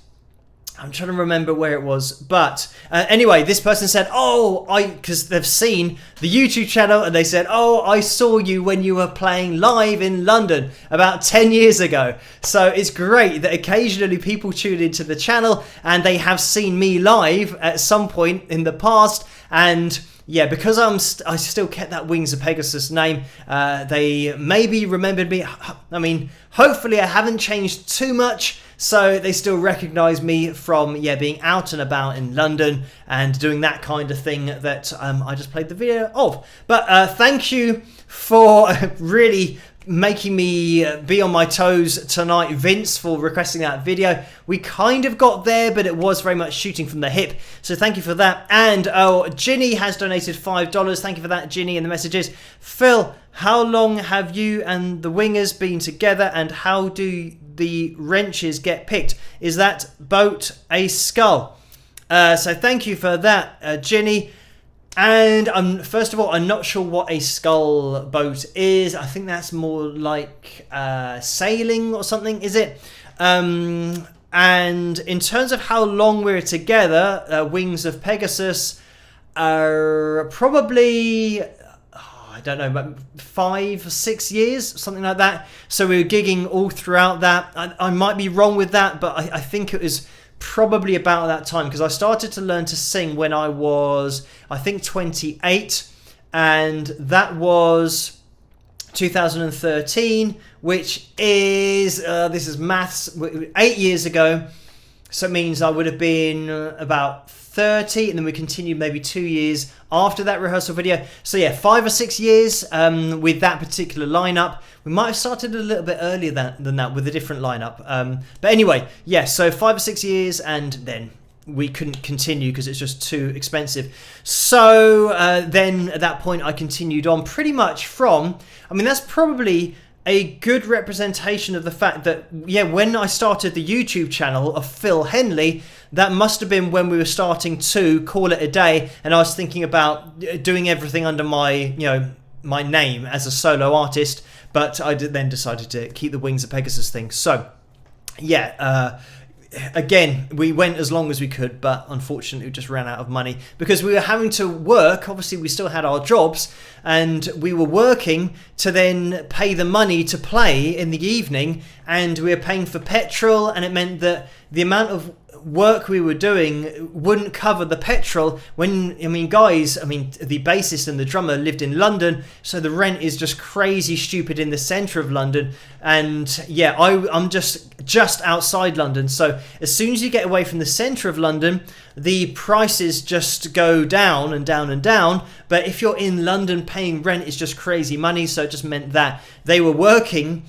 I'm trying to remember where it was, but anyway, this person said, oh, because they've seen the YouTube channel, and they said, oh, I saw you when you were playing live in London about 10 years ago. So it's great that occasionally people tune into the channel and they have seen me live at some point in the past. And yeah, because I still kept that Wings of Pegasus name, they maybe remembered me. I mean, hopefully I haven't changed too much, so they still recognise me from, yeah, being out and about in London and doing that kind of thing that I just played the video of. But thank you for really making me be on my toes tonight, Vince, for requesting that video. We kind of got there, but it was very much shooting from the hip, so thank you for that. And Ginny has donated $5. Thank you for that, Ginny. And the message is, Phil, how long have you and the wingers been together, and how do the wrenches get picked? Is that boat a skull? So thank you for that, Ginny. And first of all, I'm not sure what a scull boat is. I think that's more like sailing or something, is it? And in terms of how long we're together, Wings of Pegasus are probably, I don't know, about 5 or 6 years, something like that. So we were gigging all throughout that. I might be wrong with that, but I think it was probably about that time, because I started to learn to sing when I was, I think, 28, and that was 2013, which is this is maths, 8 years ago, so it means I would have been about 30, and then we continued maybe 2 years after that rehearsal video. So yeah, 5 or 6 years with that particular lineup. We might have started a little bit earlier than that with a different lineup. But anyway, yeah, so 5 or 6 years, and then we couldn't continue because it's just too expensive. So then at that point I continued on pretty much from, I mean, that's probably a good representation of the fact that, yeah, when I started the YouTube channel of Phil Henley, that must have been when we were starting to call it a day, and I was thinking about doing everything under my, my name as a solo artist, but I then decided to keep the Wings of Pegasus thing. So, yeah, again, we went as long as we could, but unfortunately we just ran out of money because we were having to work. Obviously, we still had our jobs, and we were working to then pay the money to play in the evening, and we were paying for petrol, and it meant that the amount of work we were doing wouldn't cover the petrol. When, I mean, guys, the bassist and the drummer lived in London, so the rent is just crazy stupid in the centre of London. And yeah, I'm just outside London, so as soon as you get away from the centre of London, the prices just go down and down and down. But if you're in London, paying rent is just crazy money. So it just meant that they were working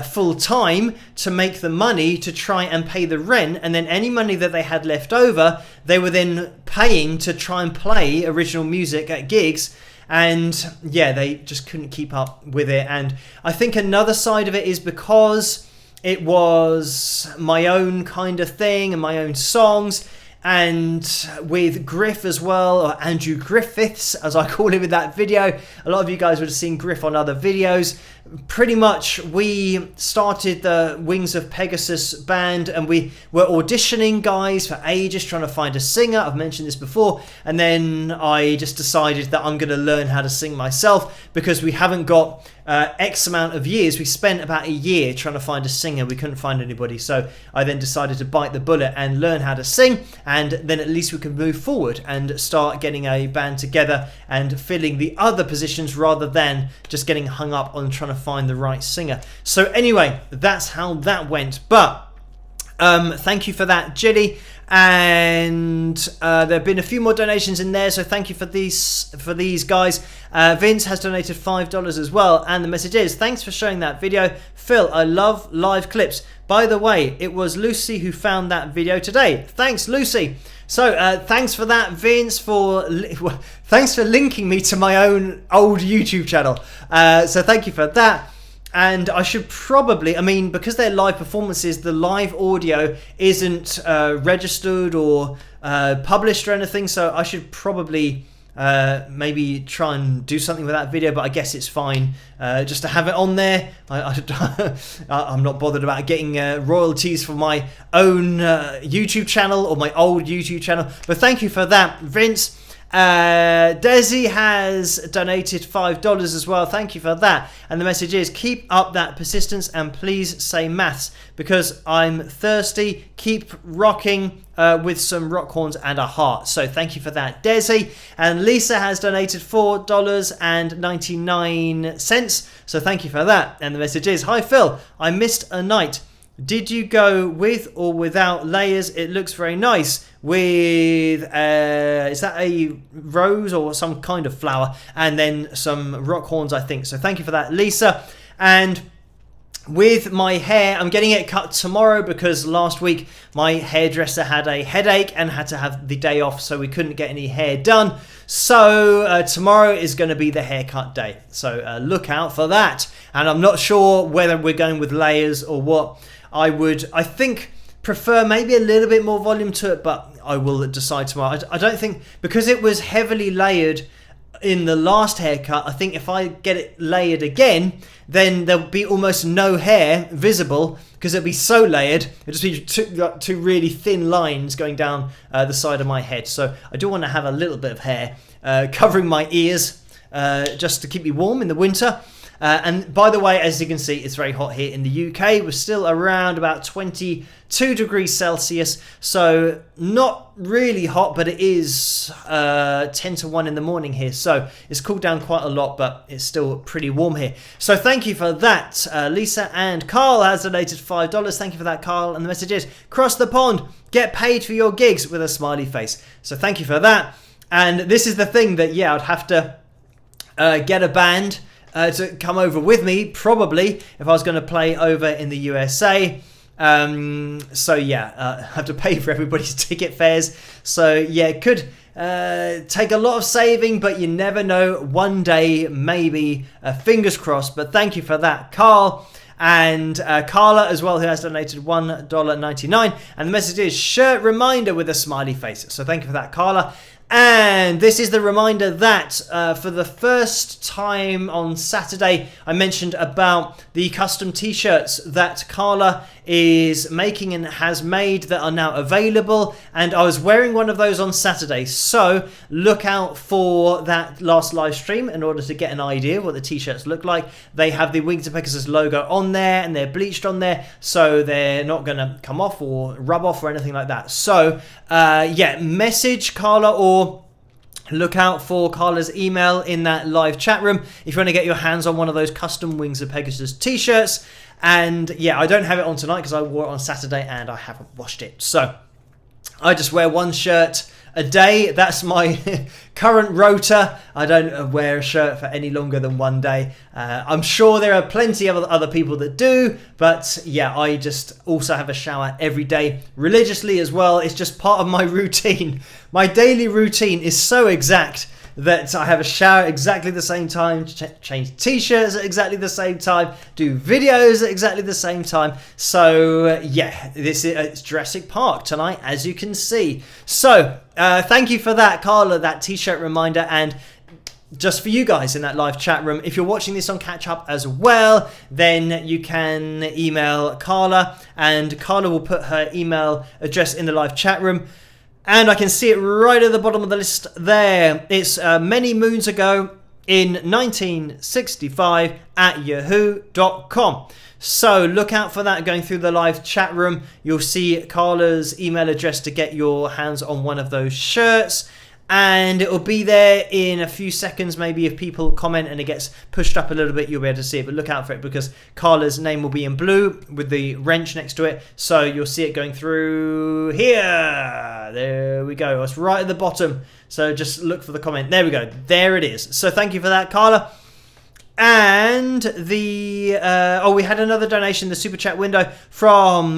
full time to make the money to try and pay the rent, and then any money that they had left over, they were then paying to try and play original music at gigs. And yeah, they just couldn't keep up with it. And I think another side of it is because it was my own kind of thing and my own songs, and with Griff as well, or Andrew Griffiths as I call him in that video. A lot of you guys would have seen Griff on other videos. Pretty much we started the Wings of Pegasus band, and we were auditioning, guys, for ages, trying to find a singer. I've mentioned this before, and then I just decided that I'm going to learn how to sing myself, because we haven't got X amount of years. We spent about a year trying to find a singer. We couldn't find anybody, so I then decided to bite the bullet and learn how to sing, and then at least we can move forward and start getting a band together and filling the other positions rather than just getting hung up on trying to find the right singer. So anyway, that's how that went. But thank you for that, Jilly. And there have been a few more donations in there, so thank you for these guys. Vince has donated $5 as well, and the message is, thanks for showing that video, Phil. I love live clips. By the way, it was Lucy who found that video today. Thanks, Lucy. So thanks for that, Vince, thanks for linking me to my own old YouTube channel. So thank you for that. And I should probably, because they're live performances, the live audio isn't registered or published or anything, so I should probably maybe try and do something with that video, but I guess it's fine just to have it on there. I'm not bothered about getting royalties for my own YouTube channel or my old YouTube channel, but thank you for that, Vince. Desi has donated $5 as well. Thank you for that. And the message is, keep up that persistence and please say maths because I'm thirsty. Keep rocking with some rock horns and a heart. So thank you for that, Desi. And Lisa has donated $4.99. So thank you for that. And the message is, hi Phil, I missed a night. Did you go with or without layers? It looks very nice with, is that a rose or some kind of flower? And then some rock horns, I think. So thank you for that, Lisa. And with my hair, I'm getting it cut tomorrow because last week my hairdresser had a headache and had to have the day off, so we couldn't get any hair done. So tomorrow is going to be the haircut day, so look out for that. And I'm not sure whether we're going with layers or what. I think prefer maybe a little bit more volume to it, but I will decide tomorrow. I don't think, because it was heavily layered in the last haircut, I think if I get it layered again, then there'll be almost no hair visible because it'll be so layered. It'll just be two really thin lines going down the side of my head. So I do want to have a little bit of hair covering my ears just to keep me warm in the winter. And by the way, as you can see, it's very hot here in the UK. We're still around about 22 degrees Celsius, so not really hot, but it is 10 to 1 in the morning here, so it's cooled down quite a lot, but it's still pretty warm here. So thank you for that. Lisa and Carl has donated $5. Thank you for that, Carl. And the message is, cross the pond, get paid for your gigs, with a smiley face. So thank you for that. And this is the thing that, yeah, I'd have to get a band to come over with me, probably, if I was going to play over in the USA. So yeah, I have to pay for everybody's ticket fares. So yeah, it could take a lot of saving, but you never know. One day, maybe. Fingers crossed. But thank you for that, Carl. And Carla as well, who has donated $1.99. And the message is, shirt reminder, with a smiley face. So thank you for that, Carla. And this is the reminder that for the first time on Saturday, I mentioned about the custom t-shirts that Carla is making and has made that are now available. And I was wearing one of those on Saturday. So look out for that last live stream in order to get an idea what the t-shirts look like. They have the Wings of Pegasus logo on there and they're bleached on there, so they're not going to come off or rub off or anything like that. So yeah, message Carla or look out for Carla's email in that live chat room if you want to get your hands on one of those custom Wings of Pegasus t-shirts. And yeah, I don't have it on tonight because I wore it on Saturday and I haven't washed it. So I just wear one shirt a day. That's my current rota. I don't wear a shirt for any longer than one day. I'm sure there are plenty of other people that do, but yeah, I just also have a shower every day religiously as well. It's just part of my routine. My daily routine is so exact that I have a shower exactly the same time, change t-shirts at exactly the same time, do videos at exactly the same time. So yeah, this is it's Jurassic Park tonight, as you can see. So thank you for that, Carla, that t-shirt reminder. And just for you guys in that live chat room, if you're watching this on catch up as well, then you can email Carla and Carla will put her email address in the live chat room. And I can see it right at the bottom of the list there. It's many moons ago in 1965 at yahoo.com. So look out for that going through the live chat room. You'll see Carla's email address to get your hands on one of those shirts. And it will be there in a few seconds. Maybe if people comment and it gets pushed up a little bit, you'll be able to see it. But look out for it because Carla's name will be in blue with the wrench next to it. So you'll see it going through here. There we go. It's right at the bottom. So just look for the comment. There we go. There it is. So thank you for that, Carla. And the we had another donation in the super chat window from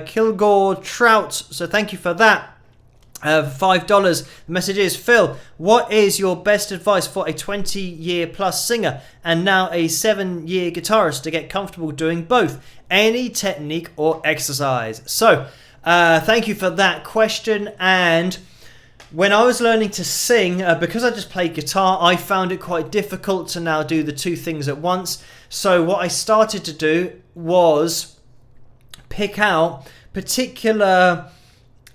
Kilgore Trout. So thank you for that. $5. The message is, Phil, what is your best advice for a 20-year plus singer and now a 7-year guitarist to get comfortable doing both? Any technique or exercise? So thank you for that question. And when I was learning to sing, because I just played guitar, I found it quite difficult to now do the two things at once. So what I started to do was pick out particular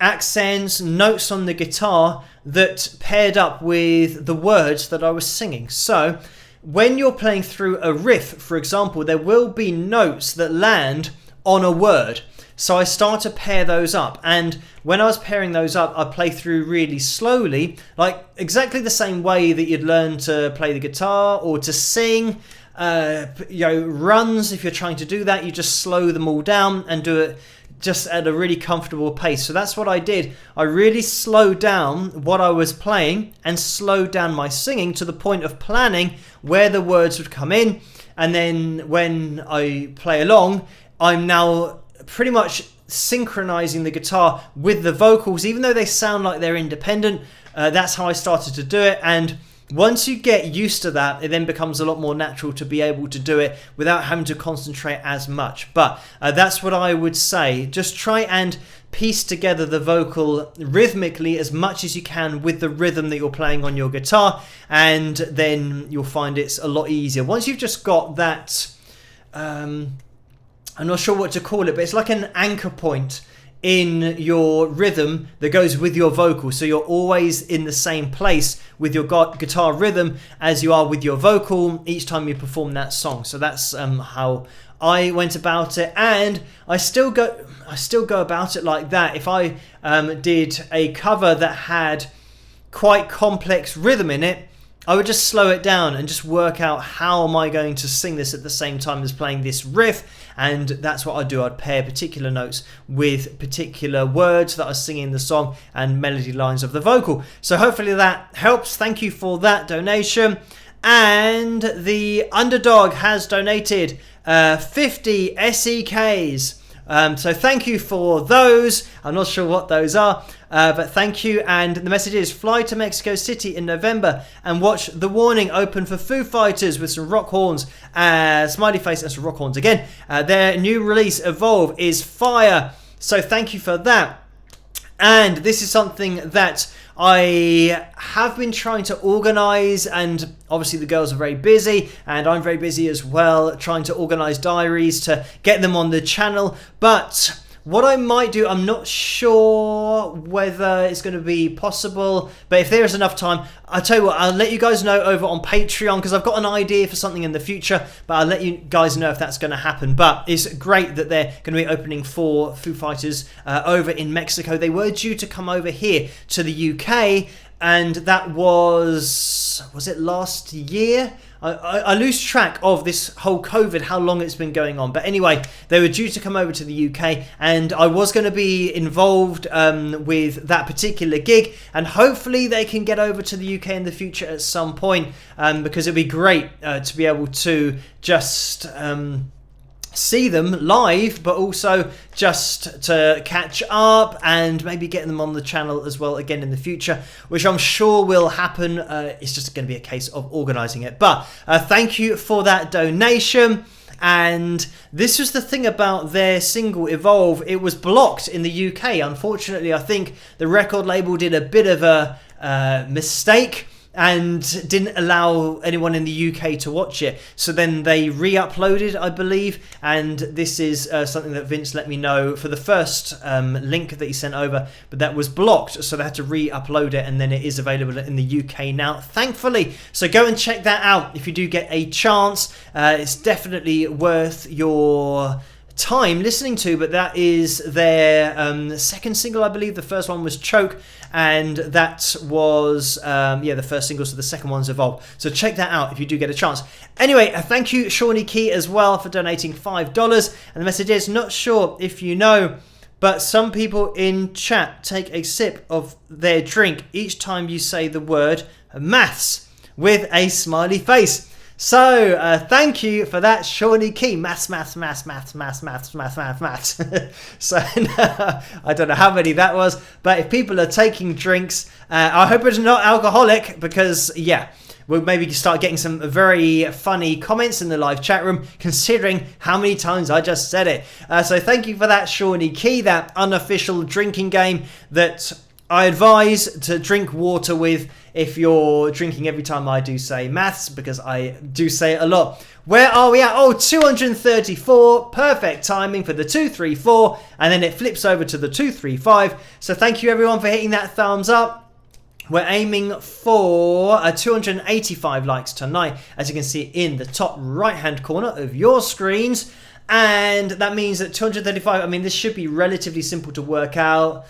accents, notes on the guitar that paired up with the words that I was singing. So when you're playing through a riff, for example, there will be notes that land on a word. So I start to pair those up. And when I was pairing those up, I play through really slowly, like exactly the same way that you'd learn to play the guitar or to sing. Runs, if you're trying to do that, you just slow them all down and do it just at a really comfortable pace. So that's what I did. I really slowed down what I was playing and slowed down my singing to the point of planning where the words would come in. and then when I play along, I'm now pretty much synchronizing the guitar with the vocals, even though they sound like they're independent. That's how I started to do it, and once you get used to that, it then becomes a lot more natural to be able to do it without having to concentrate as much. But that's what I would say. Just try and piece together the vocal rhythmically as much as you can with the rhythm that you're playing on your guitar, and then you'll find it's a lot easier. Once you've just got that, I'm not sure what to call it, but it's like an anchor point in your rhythm that goes with your vocal, so you're always in the same place with your guitar rhythm as you are with your vocal each time you perform that song. So that's how I went about it, and I still go about it like that. If I did a cover that had quite complex rhythm in it, I would just slow it down and just work out how am I going to sing this at the same time as playing this riff, and that's what I'd do. I'd pair particular notes with particular words that I sing in the song and melody lines of the vocal. So hopefully that helps. Thank you for that donation. And the Underdog has donated 50 SEKs. So thank you for those. I'm not sure what those are, but thank you. And the message is: fly to Mexico City in November and watch The Warning open for Foo Fighters with some rock horns, smiley face and some rock horns again. Their new release, Evolve, is fire. So thank you for that. And this is something that I have been trying to organise, and obviously the girls are very busy and I'm very busy as well, trying to organise diaries to get them on the channel. But what I might do, I'm not sure whether it's going to be possible, but if there is enough time, I'll tell you what, I'll let you guys know over on Patreon, because I've got an idea for something in the future, but I'll let you guys know if that's going to happen. But it's great that they're going to be opening for Foo Fighters over in Mexico. They were due to come over here to the UK, and that was it last year? I lose track of this whole COVID, how long it's been going on. But anyway, they were due to come over to the UK, and I was going to be involved with that particular gig, and hopefully they can get over to the UK in the future at some point, because it'd be great to be able to just see them live, but also just to catch up and maybe get them on the channel as well again in the future, which I'm sure will happen. It's just going to be a case of organising it. But thank you for that donation. And this was the thing about their single Evolve. It was blocked in the UK. Unfortunately, I think the record label did a bit of a mistake and didn't allow anyone in the UK to watch it. So then they re-uploaded, I believe, and this is something that Vince let me know for the first link that he sent over, but that was blocked, so they had to re-upload it, and then it is available in the UK now, thankfully. So go and check that out if you do get a chance. It's definitely worth your time listening to, but that is their second single, I believe. The first one was Choke, and that was the first single, so the second one's Evolve. So check that out if you do get a chance. Anyway, thank you Shawnee Key as well for donating $5, and the message is: not sure if you know, but some people in chat take a sip of their drink each time you say the word maths with a smiley face. So, thank you for that, Shawnee Key. Maths. So, I don't know how many that was, but if people are taking drinks, I hope it's not alcoholic, because, yeah, we'll maybe start getting some very funny comments in the live chat room, considering how many times I just said it. So, thank you for that, Shawnee Key, that unofficial drinking game that I advise to drink water with if you're drinking every time I do say maths, because I do say it a lot. Where are we at? Oh, 234. Perfect timing for the 234. And then it flips over to the 235. So thank you everyone for hitting that thumbs up. We're aiming for 285 likes tonight, as you can see in the top right hand corner of your screens. And that means that 235, I mean, this should be relatively simple to work out.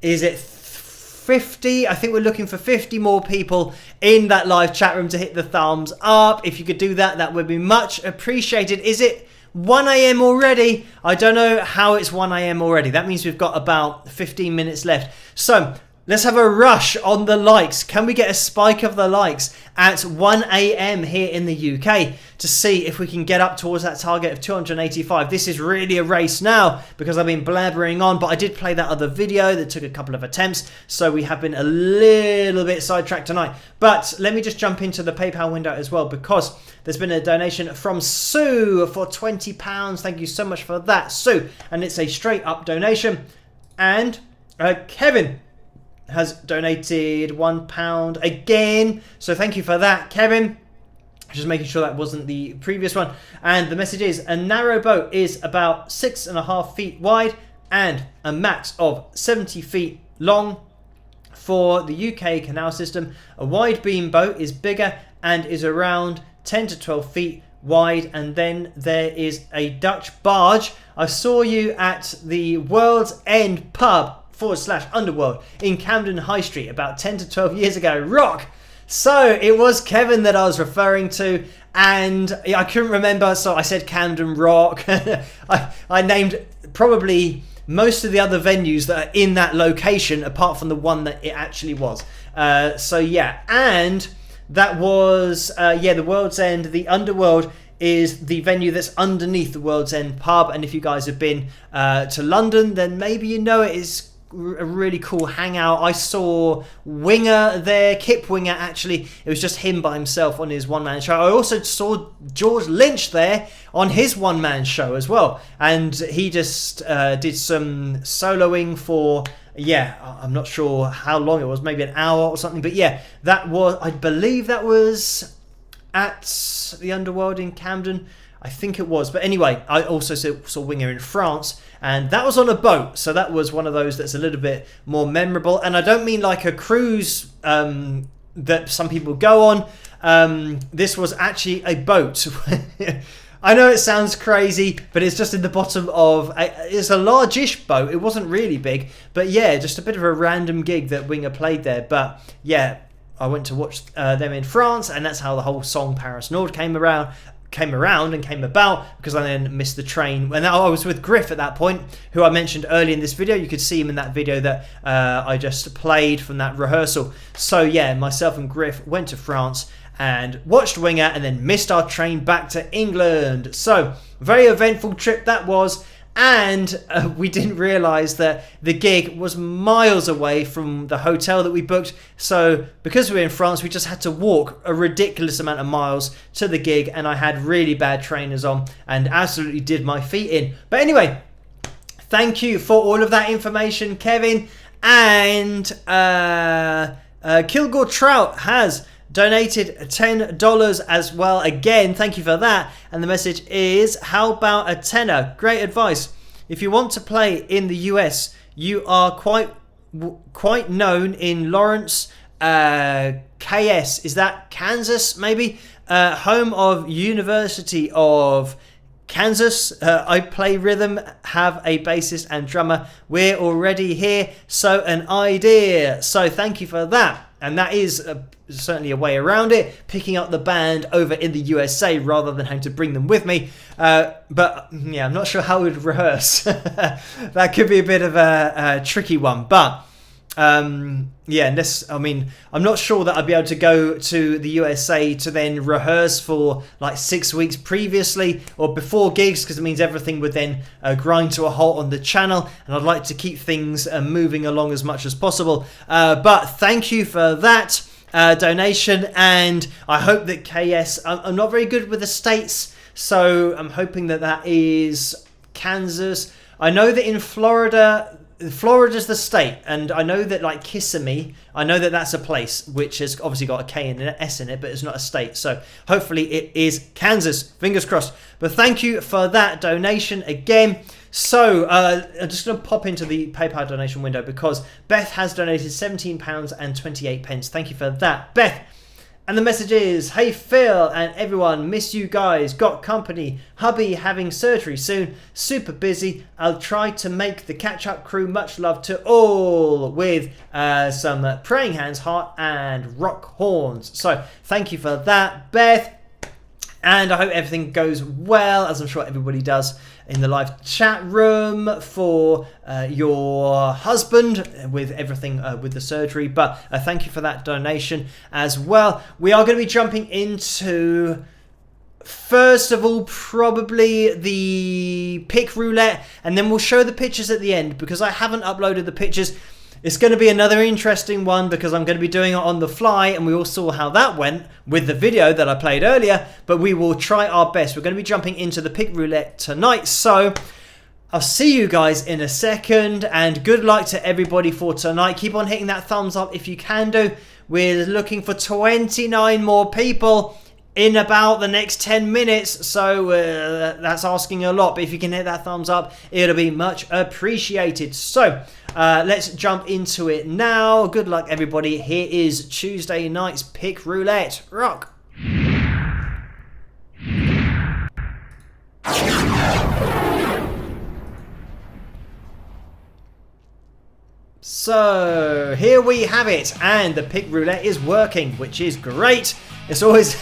Is it 50? I think we're looking for 50 more people in that live chat room to hit the thumbs up. If you could do that, that would be much appreciated. Is it 1 a.m. already? I don't know how it's 1 a.m. already. That means we've got about 15 minutes left. So Let's have a rush on the likes. Can we get a spike of the likes at 1 a.m. here in the UK to see if we can get up towards that target of 285? This is really a race now because I've been blabbering on, but I did play that other video that took a couple of attempts, so we have been a little bit sidetracked tonight. But let me just jump into the PayPal window as well, because there's been a donation from Sue for £20. Thank you so much for that, Sue. And it's a straight up donation. And Kevin has donated £1 again, so thank you for that, Kevin. Just making sure that wasn't the previous one. And the message is: a narrow boat is about 6.5 feet wide and a max of 70 feet long for the UK canal system. A wide beam boat is bigger and is around 10 to 12 feet wide. And then there is a Dutch barge. I saw you at the World's End pub / Underworld in Camden High Street about 10 to 12 years ago. Rock! So it was Kevin that I was referring to, and I couldn't remember, so I said Camden Rock. I named probably most of the other venues that are in that location apart from the one that it actually was. So yeah, and that was the World's End. The Underworld is the venue that's underneath the World's End pub, and if you guys have been to London, then maybe you know it is a really cool hangout. I saw Winger there, Kip Winger actually. It was just him by himself on his one-man show. I also saw George Lynch there on his one-man show as well, and he just did some soloing for, I'm not sure how long it was, maybe an hour or something, but yeah, that was, I believe that was at the Underworld in Camden. I think it was. But anyway, I also saw Winger in France, and that was on a boat. So that was one of those that's a little bit more memorable. And I don't mean like a cruise that some people go on. This was actually a boat. I know it sounds crazy, but it's just in the bottom of... it's a large-ish boat. It wasn't really big. But yeah, just a bit of a random gig that Winger played there. But yeah, I went to watch them in France, and that's how the whole song Paris Nord came about, because I then missed the train. And I was with Griff at that point, who I mentioned earlier in this video. You could see him in that video that I just played from that rehearsal. So yeah, myself and Griff went to France and watched Winger, and then missed our train back to England. So very eventful trip that was. And we didn't realise that the gig was miles away from the hotel that we booked. So because we were in France, we just had to walk a ridiculous amount of miles to the gig. And I had really bad trainers on and absolutely did my feet in. But anyway, thank you for all of that information, Kevin. And Kilgore Trout has donated $10 as well. Again, thank you for that. And the message is: how about a tenner? Great advice. If you want to play in the US, you are quite known in Lawrence, KS. Is that Kansas, maybe? Home of University of Kansas. I play rhythm, have a bassist and drummer. We're already here, so an idea. So thank you for that. And that is certainly a way around it, picking up the band over in the USA rather than having to bring them with me. But yeah, I'm not sure how we'd rehearse. That could be a bit of a tricky one. But yeah, I'm not sure that I'd be able to go to the USA to then rehearse for like 6 weeks previously or before gigs, because it means everything would then grind to a halt on the channel, and I'd like to keep things moving along as much as possible. But thank you for that donation, and I hope that KS... I'm not very good with the states, so I'm hoping that that is Kansas. I know that in Florida's the state, and I know that like Kissimmee, I know that that's a place which has obviously got a K and an S in it, but it's not a state. So hopefully it is Kansas. Fingers crossed. But thank you for that donation again. So I'm just going to pop into the PayPal donation window because Beth has donated £17.28. Thank you for that, Beth. And the message is: hey Phil and everyone, miss you guys, got company, hubby having surgery soon, super busy, I'll try to make the catch-up crew, much love to all, with some praying hands, heart and rock horns. So thank you for that, Beth. And I hope everything goes well, as I'm sure everybody does. in the live chat room for your husband with everything with the surgery. But thank you for that donation as well. We are going to be jumping into, first of all, probably the pick roulette, and then we'll show the pictures at the end because I haven't uploaded the pictures. It's going to be another interesting one because I'm going to be doing it on the fly, and we all saw how that went with the video that I played earlier, but we will try our best. We're going to be jumping into the pick roulette tonight, so I'll see you guys in a second, and good luck to everybody for tonight. Keep on hitting that thumbs up if you can do. We're looking for 29 more people in about the next 10 minutes, so that's asking a lot, but if you can hit that thumbs up, it'll be much appreciated. So let's jump into it now. Good luck, everybody. Here is Tuesday night's pick roulette. Rock. So here we have it, and the pick roulette is working, which is great. It's always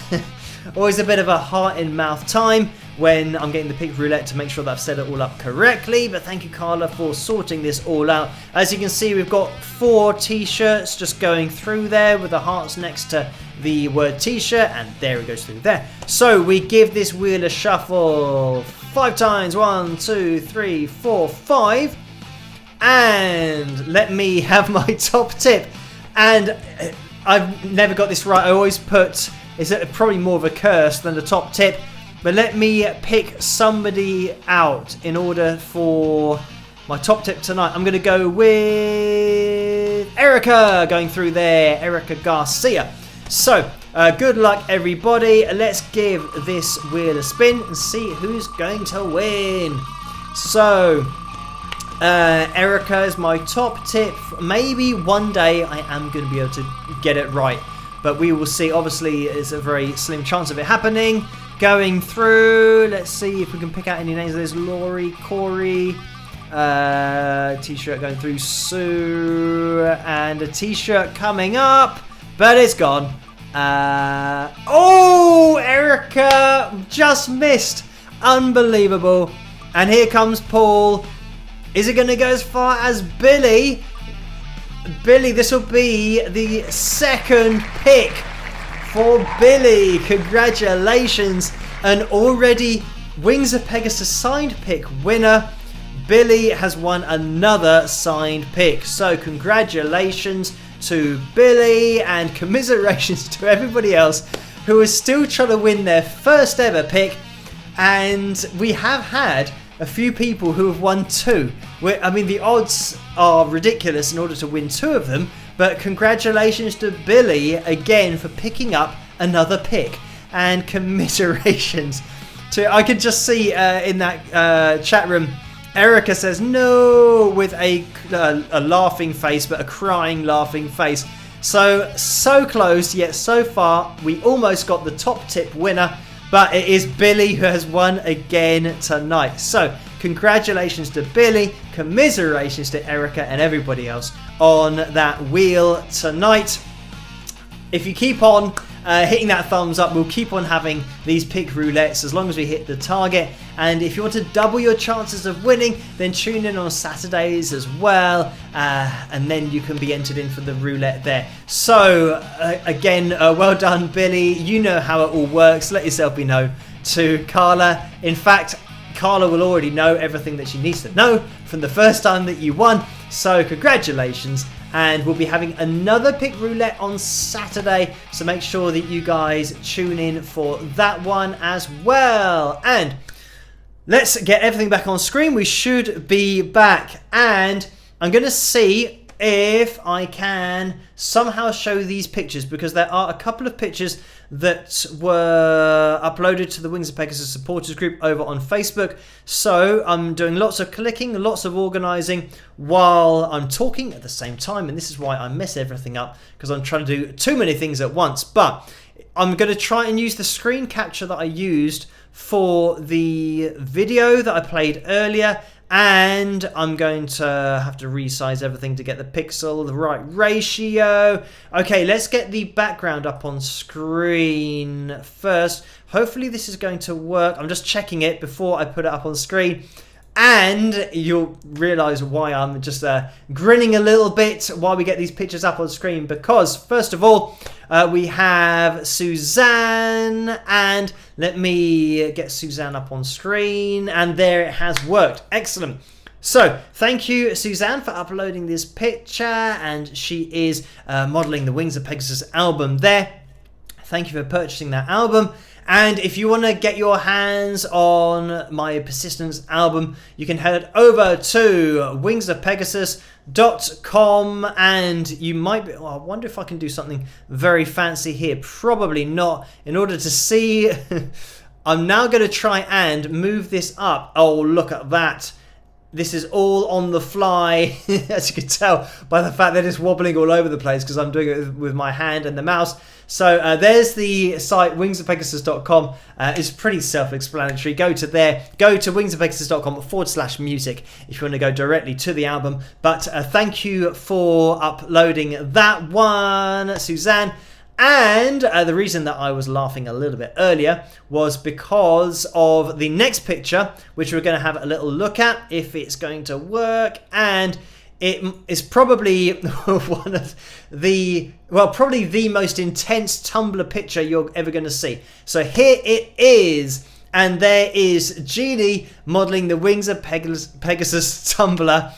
always a bit of a heart in mouth time when I'm getting the pick roulette to make sure that I've set it all up correctly, but thank you, Carla, for sorting this all out. As you can see, we've got 4 t-shirts just going through there with the hearts next to the word t-shirt, and there it goes through there. So we give this wheel a shuffle 5 times. 1, 2, 3, 4, 5. And let me have my top tip. And I've never got this right. I always put, it's probably more of a curse than the top tip, but let me pick somebody out in order for my top tip tonight. I'm going to go with Erica, going through there, Erica Garcia. So good luck, everybody. Let's give this wheel a spin and see who's going to win. So Erica is my top tip. Maybe one day I am going to be able to get it right, but we will see. Obviously, it's a very slim chance of it happening. Going through, let's see if we can pick out any names. There's Laurie, Corey, t-shirt going through, Sue, and a t-shirt coming up, but it's gone. Oh, Erica just missed. Unbelievable. And here comes Paul. Is it going to go as far as Billy? Billy, this will be the second pick for Billy. Congratulations. An already Wings of Pegasus signed pick winner. Billy has won another signed pick. So congratulations to Billy and commiserations to everybody else who is still trying to win their first ever pick. And we have had a few people who have won 2. I mean, the odds are ridiculous in order to win 2 of them, but congratulations to Billy again for picking up another pick, and commiserations to, I could just see in that chat room, Erica says no with a laughing face, but a crying laughing face. So close, yet so far we almost got the top tip winner. But it is Billy who has won again tonight. So congratulations to Billy, commiserations to Erica and everybody else on that wheel tonight. If you keep on hitting that thumbs up, we'll keep on having these pick roulettes as long as we hit the target. And if you want to double your chances of winning, then tune in on Saturdays as well, and then you can be entered in for the roulette there. So again, well done, Billy. You know how it all works. Let yourself be known to Carla. In fact, Carla will already know everything that she needs to know from the first time that you won. So congratulations. And we'll be having another pick roulette on Saturday, so make sure that you guys tune in for that one as well. And let's get everything back on screen. We should be back, and I'm going to see if I can somehow show these pictures, because there are a couple of pictures that were uploaded to the Wings of Pegasus supporters group over on Facebook. So I'm doing lots of clicking, lots of organising while I'm talking at the same time, and this is why I mess everything up, because I'm trying to do too many things at once. But I'm going to try and use the screen capture that I used for the video that I played earlier, And I'm going to have to resize everything to get the pixel, the right ratio. Okay, let's get the background up on screen first. Hopefully this is going to work. I'm just checking it before I put it up on screen. And you'll realize why I'm just grinning a little bit while we get these pictures up on screen. Because, first of all, we have Suzanne. And let me get Suzanne up on screen. And there it has worked. Excellent. So, thank you, Suzanne, for uploading this picture. And she is modeling the Wings of Pegasus album there. Thank you for purchasing that album. And if you want to get your hands on my Persistence album, you can head over to wingsofpegasus.com, and you might be, I wonder if I can do something very fancy here. Probably not. In order to see, I'm now going to try and move this up. Oh, look at that. This is all on the fly, as you can tell by the fact that it's wobbling all over the place because I'm doing it with my hand and the mouse. So there's the site, wingsofpegasus.com. It's pretty self-explanatory. Go to there. Go to wingsofpegasus.com/music if you want to go directly to the album. But thank you for uploading that one, Suzanne. And the reason that I was laughing a little bit earlier was because of the next picture, which we're going to have a little look at, if it's going to work. And it is probably one of the, well, probably the most intense Tumblr picture you're ever going to see. So here it is. And there is Jeannie modeling the Wings of Pegasus Tumblr.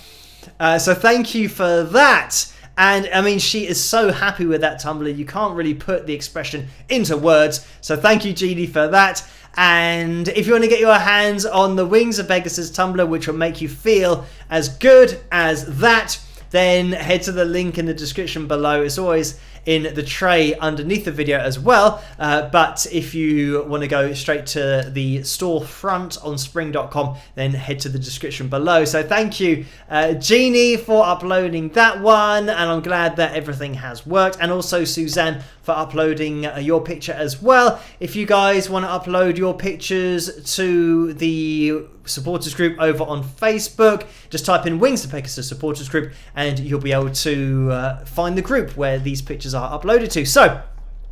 So thank you for that. And I mean, she is so happy with that Tumblr. You can't really put the expression into words. So thank you, Jeannie, for that. And if you want to get your hands on the Wings of Pegasus Tumblr, which will make you feel as good as that, then head to the link in the description below. It's always in the tray underneath the video as well. But if you want to go straight to the storefront on spring.com, then head to the description below. So thank you, Jeannie, for uploading that one. And I'm glad that everything has worked. And also Suzanne for uploading your picture as well. If you guys want to upload your pictures to the supporters group over on Facebook, just type in Wings of Pegasus supporters group and you'll be able to find the group where these pictures are uploaded to. So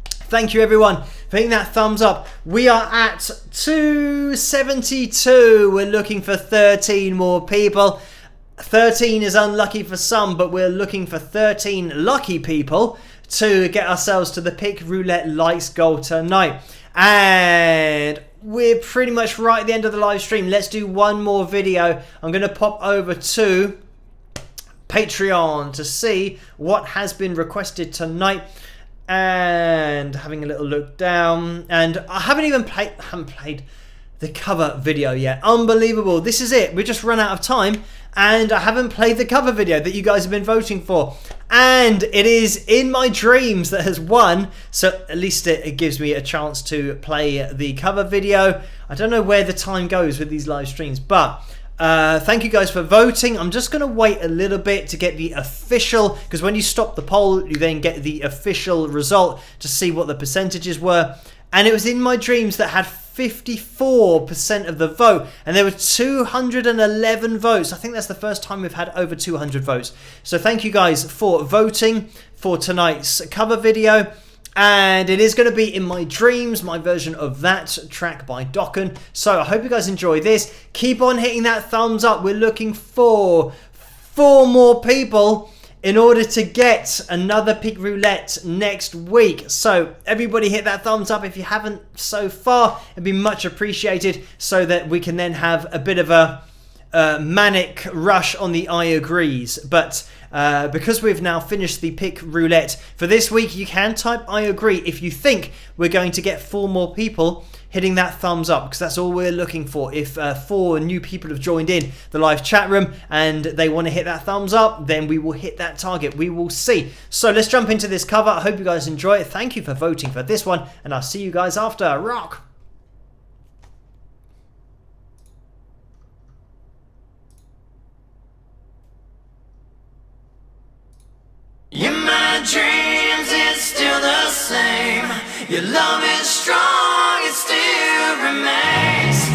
thank you everyone for hitting that thumbs up. We are at 272. We're looking for 13 more people. 13 is unlucky for some, but we're looking for 13 lucky people to get ourselves to the Pick Roulette Likes goal tonight. And we're pretty much right at the end of the live stream. Let's do one more video. I'm going to pop over to Patreon to see what has been requested tonight. And having a little look down. And I haven't played the cover video yet. Unbelievable. This is it. We just run out of time. And I haven't played the cover video that you guys have been voting for. And it is In My Dreams that has won. So at least it gives me a chance to play the cover video. I don't know where the time goes with these live streams. But thank you guys for voting. I'm just going to wait a little bit to get the official. Because when you stop the poll, you then get the official result to see what the percentages were. And it was In My Dreams that had 54% of the vote, and there were 211 votes. I think that's the first time we've had over 200 votes. So thank you guys for voting for tonight's cover video. And it is going to be In My Dreams, my version of that track by Dokken. So I hope you guys enjoy this. Keep on hitting that thumbs up. We're looking for 4 more people in order to get another Pick Roulette next week. So everybody hit that thumbs up if you haven't so far. It'd be much appreciated so that we can then have a bit of a manic rush on the I agrees. But because we've now finished the Pick Roulette for this week, you can type I agree if you think we're going to get 4 more people hitting that thumbs up, because that's all we're looking for. If 4 new people have joined in the live chat room and they want to hit that thumbs up, then we will hit that target. We will see. So let's jump into this cover. I hope you guys enjoy it. Thank you for voting for this one, and I'll see you guys after. Rock! In my dreams, it's still the same. Your love is strong, it still remains.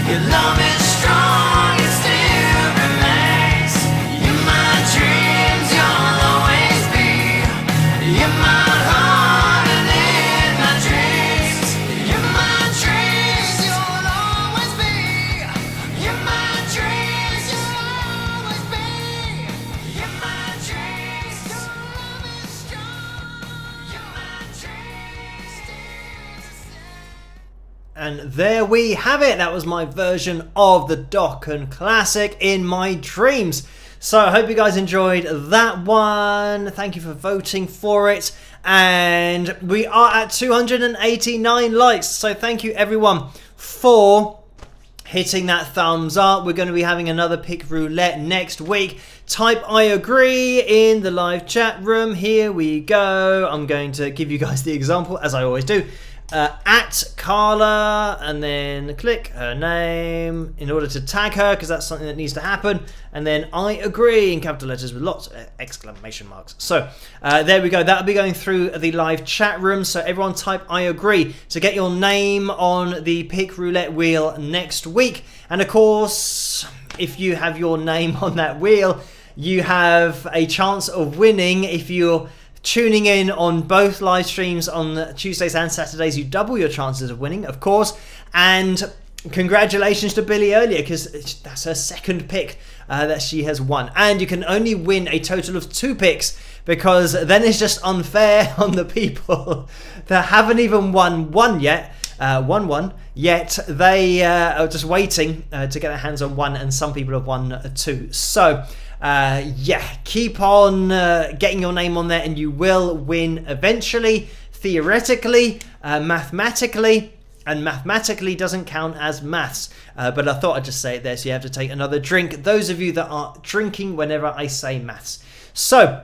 Your love is strong, it still remains. You're my dreams, you'll always be. You're my heart and in my dreams. You're my dreams, you'll always be. You're my dreams, you'll always be. You're my dreams, your love is strong. You're my dreams, still the same. And there we have it. That was my version of the Dokken classic, In My Dreams. So I hope you guys enjoyed that one. Thank you for voting for it. And we are at 289 likes. So thank you everyone for hitting that thumbs up. We're going to be having another pick roulette next week. Type I agree in the live chat room. Here we go. I'm going to give you guys the example as I always do. At Carla, and then click her name in order to tag her, because that's something that needs to happen, and then I agree in capital letters with lots of exclamation marks. So there we go. That'll be going through the live chat room, so everyone type I agree to get your name on the pick roulette wheel next week. And of course, if you have your name on that wheel, you have a chance of winning. If you're tuning in on both live streams on Tuesdays and Saturdays, you double your chances of winning, of course. And congratulations to Billy earlier, because that's her second pick that she has won. And you can only win a total of 2 picks, because then it's just unfair on the people that haven't even won one yet. Yet they are just waiting to get their hands on 1, and some people have won 2. So yeah, keep on getting your name on there, and you will win eventually. Theoretically, mathematically, and mathematically doesn't count as maths, but I thought I'd just say it there, so you have to take another drink, those of you that are drinking whenever I say maths. So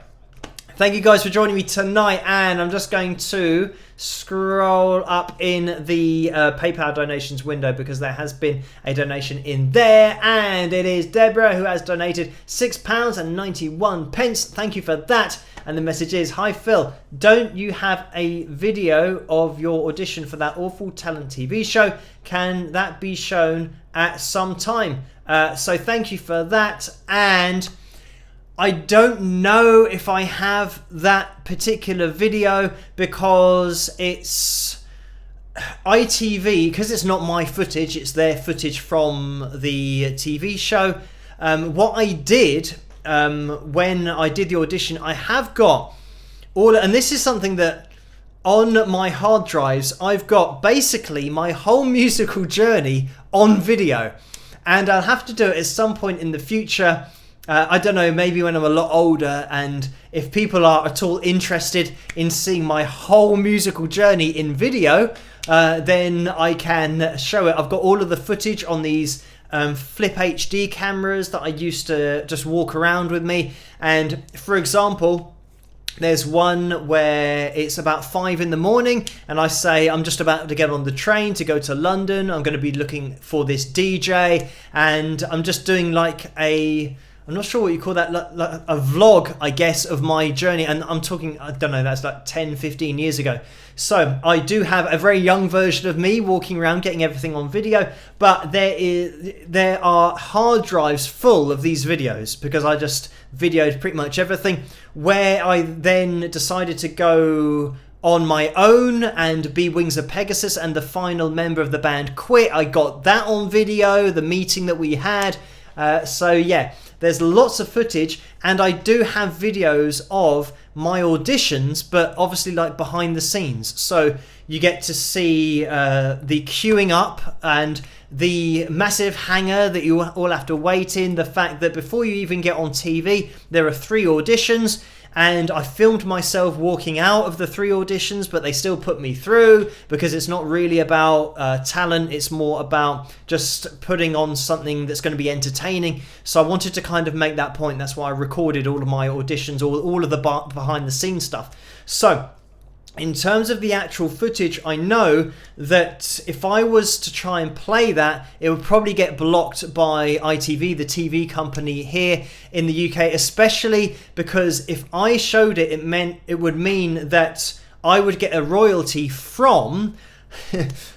thank you guys for joining me tonight, and I'm just going to scroll up in the PayPal donations window, because there has been a donation in there, and it is Deborah who has donated £6.91. Thank you for that. And the message is, hi Phil, don't you have a video of your audition for that Awful Talent TV show? Can that be shown at some time? So thank you for that. And I don't know if I have that particular video, because it's ITV, because it's not my footage, it's their footage from the TV show. What I did when I did the audition, I have got all, and this is something that on my hard drives, I've got basically my whole musical journey on video, and I'll have to do it at some point in the future. I don't know, maybe when I'm a lot older, and if people are at all interested in seeing my whole musical journey in video, then I can show it. I've got all of the footage on these Flip HD cameras that I used to just walk around with me. And for example, there's one where it's about 5 in the morning, and I say I'm just about to get on the train to go to London. I'm going to be looking for this DJ, and I'm just doing like I'm not sure what you call that, like a vlog, I guess, of my journey. And I'm talking, I don't know, that's like 10, 15 years ago. So I do have a very young version of me walking around getting everything on video. But there are hard drives full of these videos, because I just videoed pretty much everything. Where I then decided to go on my own and be Wings of Pegasus, and the final member of the band quit. I got that on video, the meeting that we had. So yeah, there's lots of footage, and I do have videos of my auditions, but obviously like behind the scenes. So you get to see the queuing up, and the massive hangar that you all have to wait in, the fact that before you even get on TV, there are 3 auditions. And I filmed myself walking out of the 3 auditions, but they still put me through, because it's not really about talent. It's more about just putting on something that's going to be entertaining. So I wanted to kind of make that point. That's why I recorded all of my auditions, all of the behind the scenes stuff. So in terms of the actual footage, I know that if I was to try and play that, it would probably get blocked by ITV, the TV company here in the UK, especially because if I showed it, it would mean that I would get a royalty from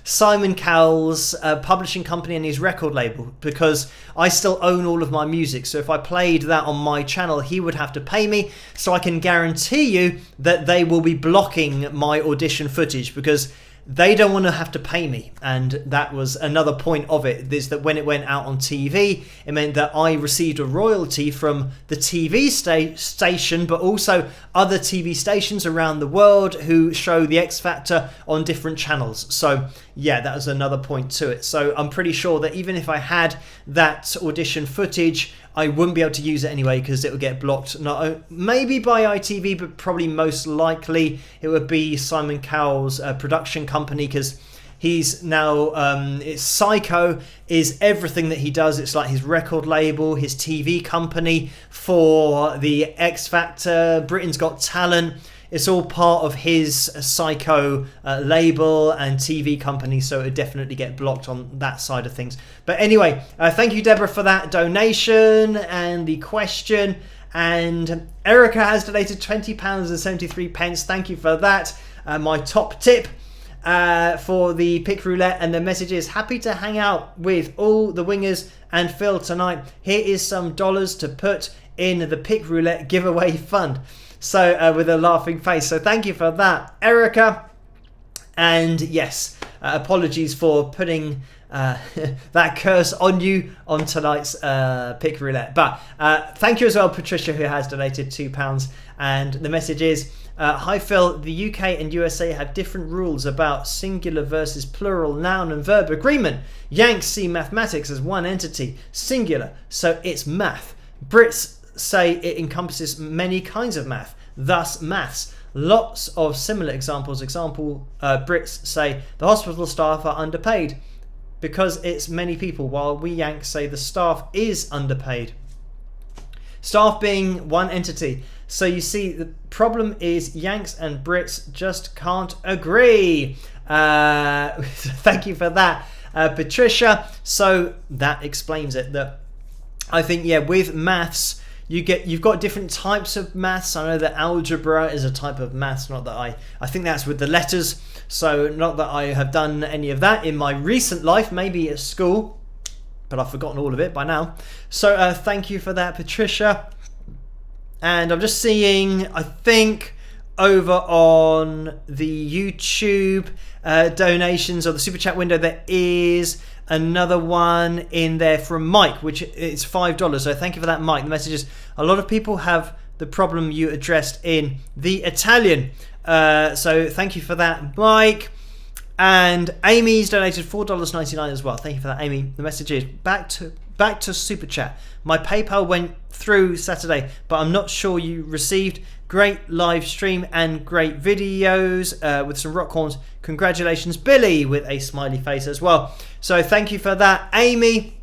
Simon Cowell's publishing company and his record label, because I still own all of my music. So if I played that on my channel, he would have to pay me. So I can guarantee you that they will be blocking my audition footage because they don't want to have to pay me. And that was another point of it, is that when it went out on TV, it meant that I received a royalty from the TV station, but also other TV stations around the world who show the X Factor on different channels. So yeah, that was another point to it. So I'm pretty sure that even if I had that audition footage, I wouldn't be able to use it anyway because it would get blocked. Not maybe by ITV, but probably most likely it would be Simon Cowell's production company, because he's now it's Psycho is everything that he does. It's like his record label, his TV company for the X Factor, Britain's Got Talent. It's all part of his Psycho label and TV company, so it would definitely get blocked on that side of things. But anyway, thank you, Deborah, for that donation and the question. And Erica has donated £20.73. Thank you for that. My top tip for the pick roulette, and the message is: happy to hang out with all the wingers and Phil tonight. Here is some dollars to put in the pick roulette giveaway fund. So with a laughing face. So thank you for that, Erica. And yes, apologies for putting that curse on you on tonight's pick roulette. But thank you as well, Patricia, who has donated £2. And the message is: hi Phil, the UK and USA have different rules about singular versus plural noun and verb agreement. Yanks see mathematics as one entity, singular, so it's math. Brits say it encompasses many kinds of math, thus maths. Lots of similar examples. Brits say the hospital staff are underpaid because it's many people, while we Yanks say the staff is underpaid. Staff being one entity. So you see, the problem is Yanks and Brits just can't agree. Thank you for that, Patricia. So that explains it. That I think, yeah, with maths, you've got different types of maths. I know that algebra is a type of maths, not that I think that's with the letters. So not that I have done any of that in my recent life, maybe at school, but I've forgotten all of it by now. So thank you for that, Patricia. And I'm just seeing, I think over on the YouTube donations or the super chat window, there is another one in there from Mike, which is $5. So thank you for that, Mike. The message is: a lot of people have the problem you addressed in the Italian. So thank you for that, Mike. And Amy's donated $4.99 as well. Thank you for that, Amy. The message is: back to super chat. My PayPal went through Saturday, but I'm not sure you received. Great live stream and great videos with some rock horns. Congratulations, Billy, with a smiley face as well. So thank you for that, Amy.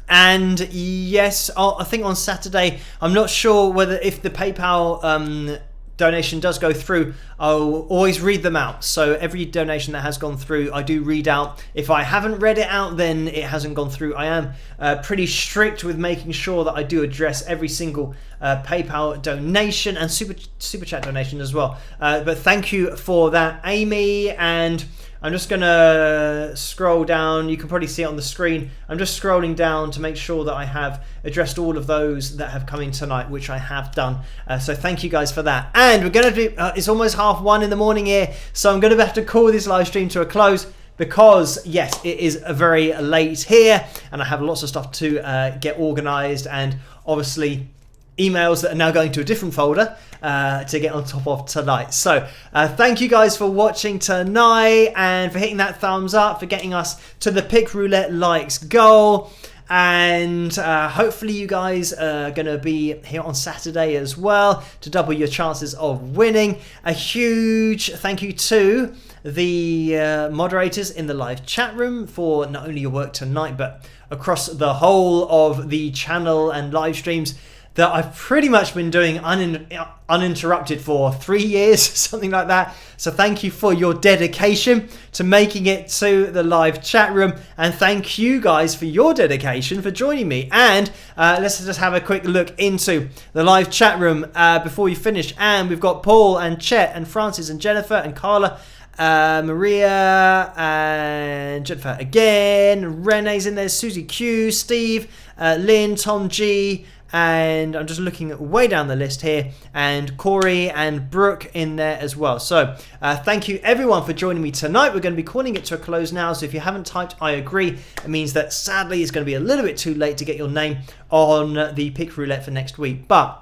And yes, I think on Saturday, I'm not sure whether if the PayPal donation does go through, I'll always read them out. So every donation that has gone through, I do read out. If I haven't read it out, then it hasn't gone through. I am pretty strict with making sure that I do address every single PayPal donation and super chat donation as well. But thank you for that, Amy. And I'm just gonna scroll down. You can probably see it on the screen. I'm just scrolling down to make sure that I have addressed all of those that have come in tonight, which I have done. So thank you guys for that. And we're gonna do, it's almost 1:30 in the morning here, so I'm gonna have to call this live stream to a close, because yes, it is very late here and I have lots of stuff to get organized, and obviously emails that are now going to a different folder to get on top of tonight. So thank you guys for watching tonight and for hitting that thumbs up, for getting us to the pick roulette likes goal. And hopefully you guys are going to be here on Saturday as well to double your chances of winning. A huge thank you to the moderators in the live chat room for not only your work tonight, but across the whole of the channel and live streams that I've pretty much been doing uninterrupted for 3 years, something like that. So thank you for your dedication to making it to the live chat room, and thank you guys for your dedication for joining me. And let's just have a quick look into the live chat room before we finish. And we've got Paul and Chet and Francis and Jennifer and Carla Maria and Jennifer again. Renee's in there. Susie Q, Steve, Lynn, Tom G, and I'm just looking way down the list here, and Corey and Brooke in there as well. So thank you everyone for joining me tonight. We're going to be calling it to a close now, so if you haven't typed I agree, it means that sadly it's going to be a little bit too late to get your name on the pick roulette for next week. But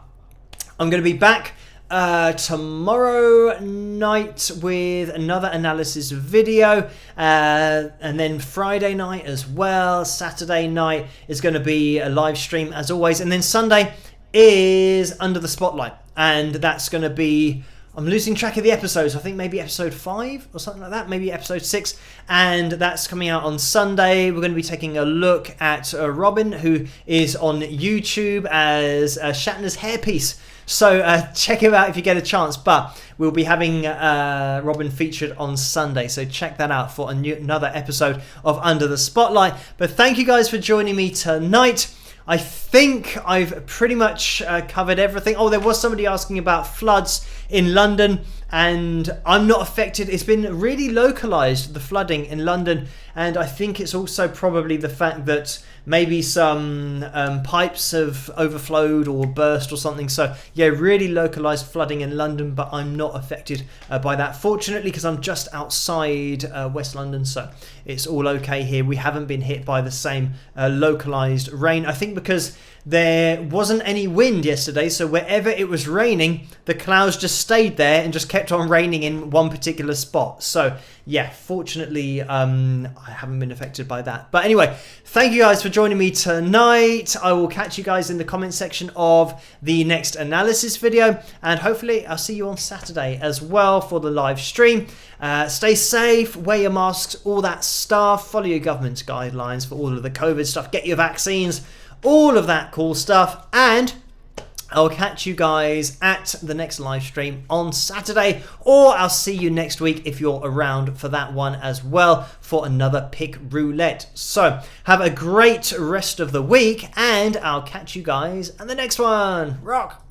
I'm going to be back tomorrow night with another analysis video, and then Friday night as well. Saturday night is going to be a live stream as always, and then Sunday is Under the Spotlight, and that's going to be, I'm losing track of the episodes, I think maybe episode 5 or something like that, maybe episode 6, and that's coming out on Sunday. We're going to be taking a look at Robin, who is on YouTube as Shatner's hairpiece. So check him out if you get a chance, but we'll be having Robin featured on Sunday, so check that out for another episode of Under the Spotlight. But thank you guys for joining me tonight. I think I've pretty much covered everything. Oh, there was somebody asking about floods in London, and I'm not affected. It's been really localised, the flooding in London, and I think it's also probably the fact that maybe some pipes have overflowed or burst or something. So yeah, really localised flooding in London, but I'm not affected by that, fortunately, because I'm just outside West London, so it's all okay here. We haven't been hit by the same localised rain, I think because there wasn't any wind yesterday, so wherever it was raining, the clouds just stayed there and just kept on raining in one particular spot. So yeah, fortunately I haven't been affected by that. But anyway, thank you guys for joining me tonight. I will catch you guys in the comment section of the next analysis video, and hopefully I'll see you on Saturday as well for the live stream. Stay safe, wear your masks, all that stuff, follow your government's guidelines for all of the COVID stuff, get your vaccines, all of that cool stuff, and I'll catch you guys at the next live stream on Saturday, or I'll see you next week if you're around for that one as well for another pick roulette. So have a great rest of the week, and I'll catch you guys at the next one. Rock!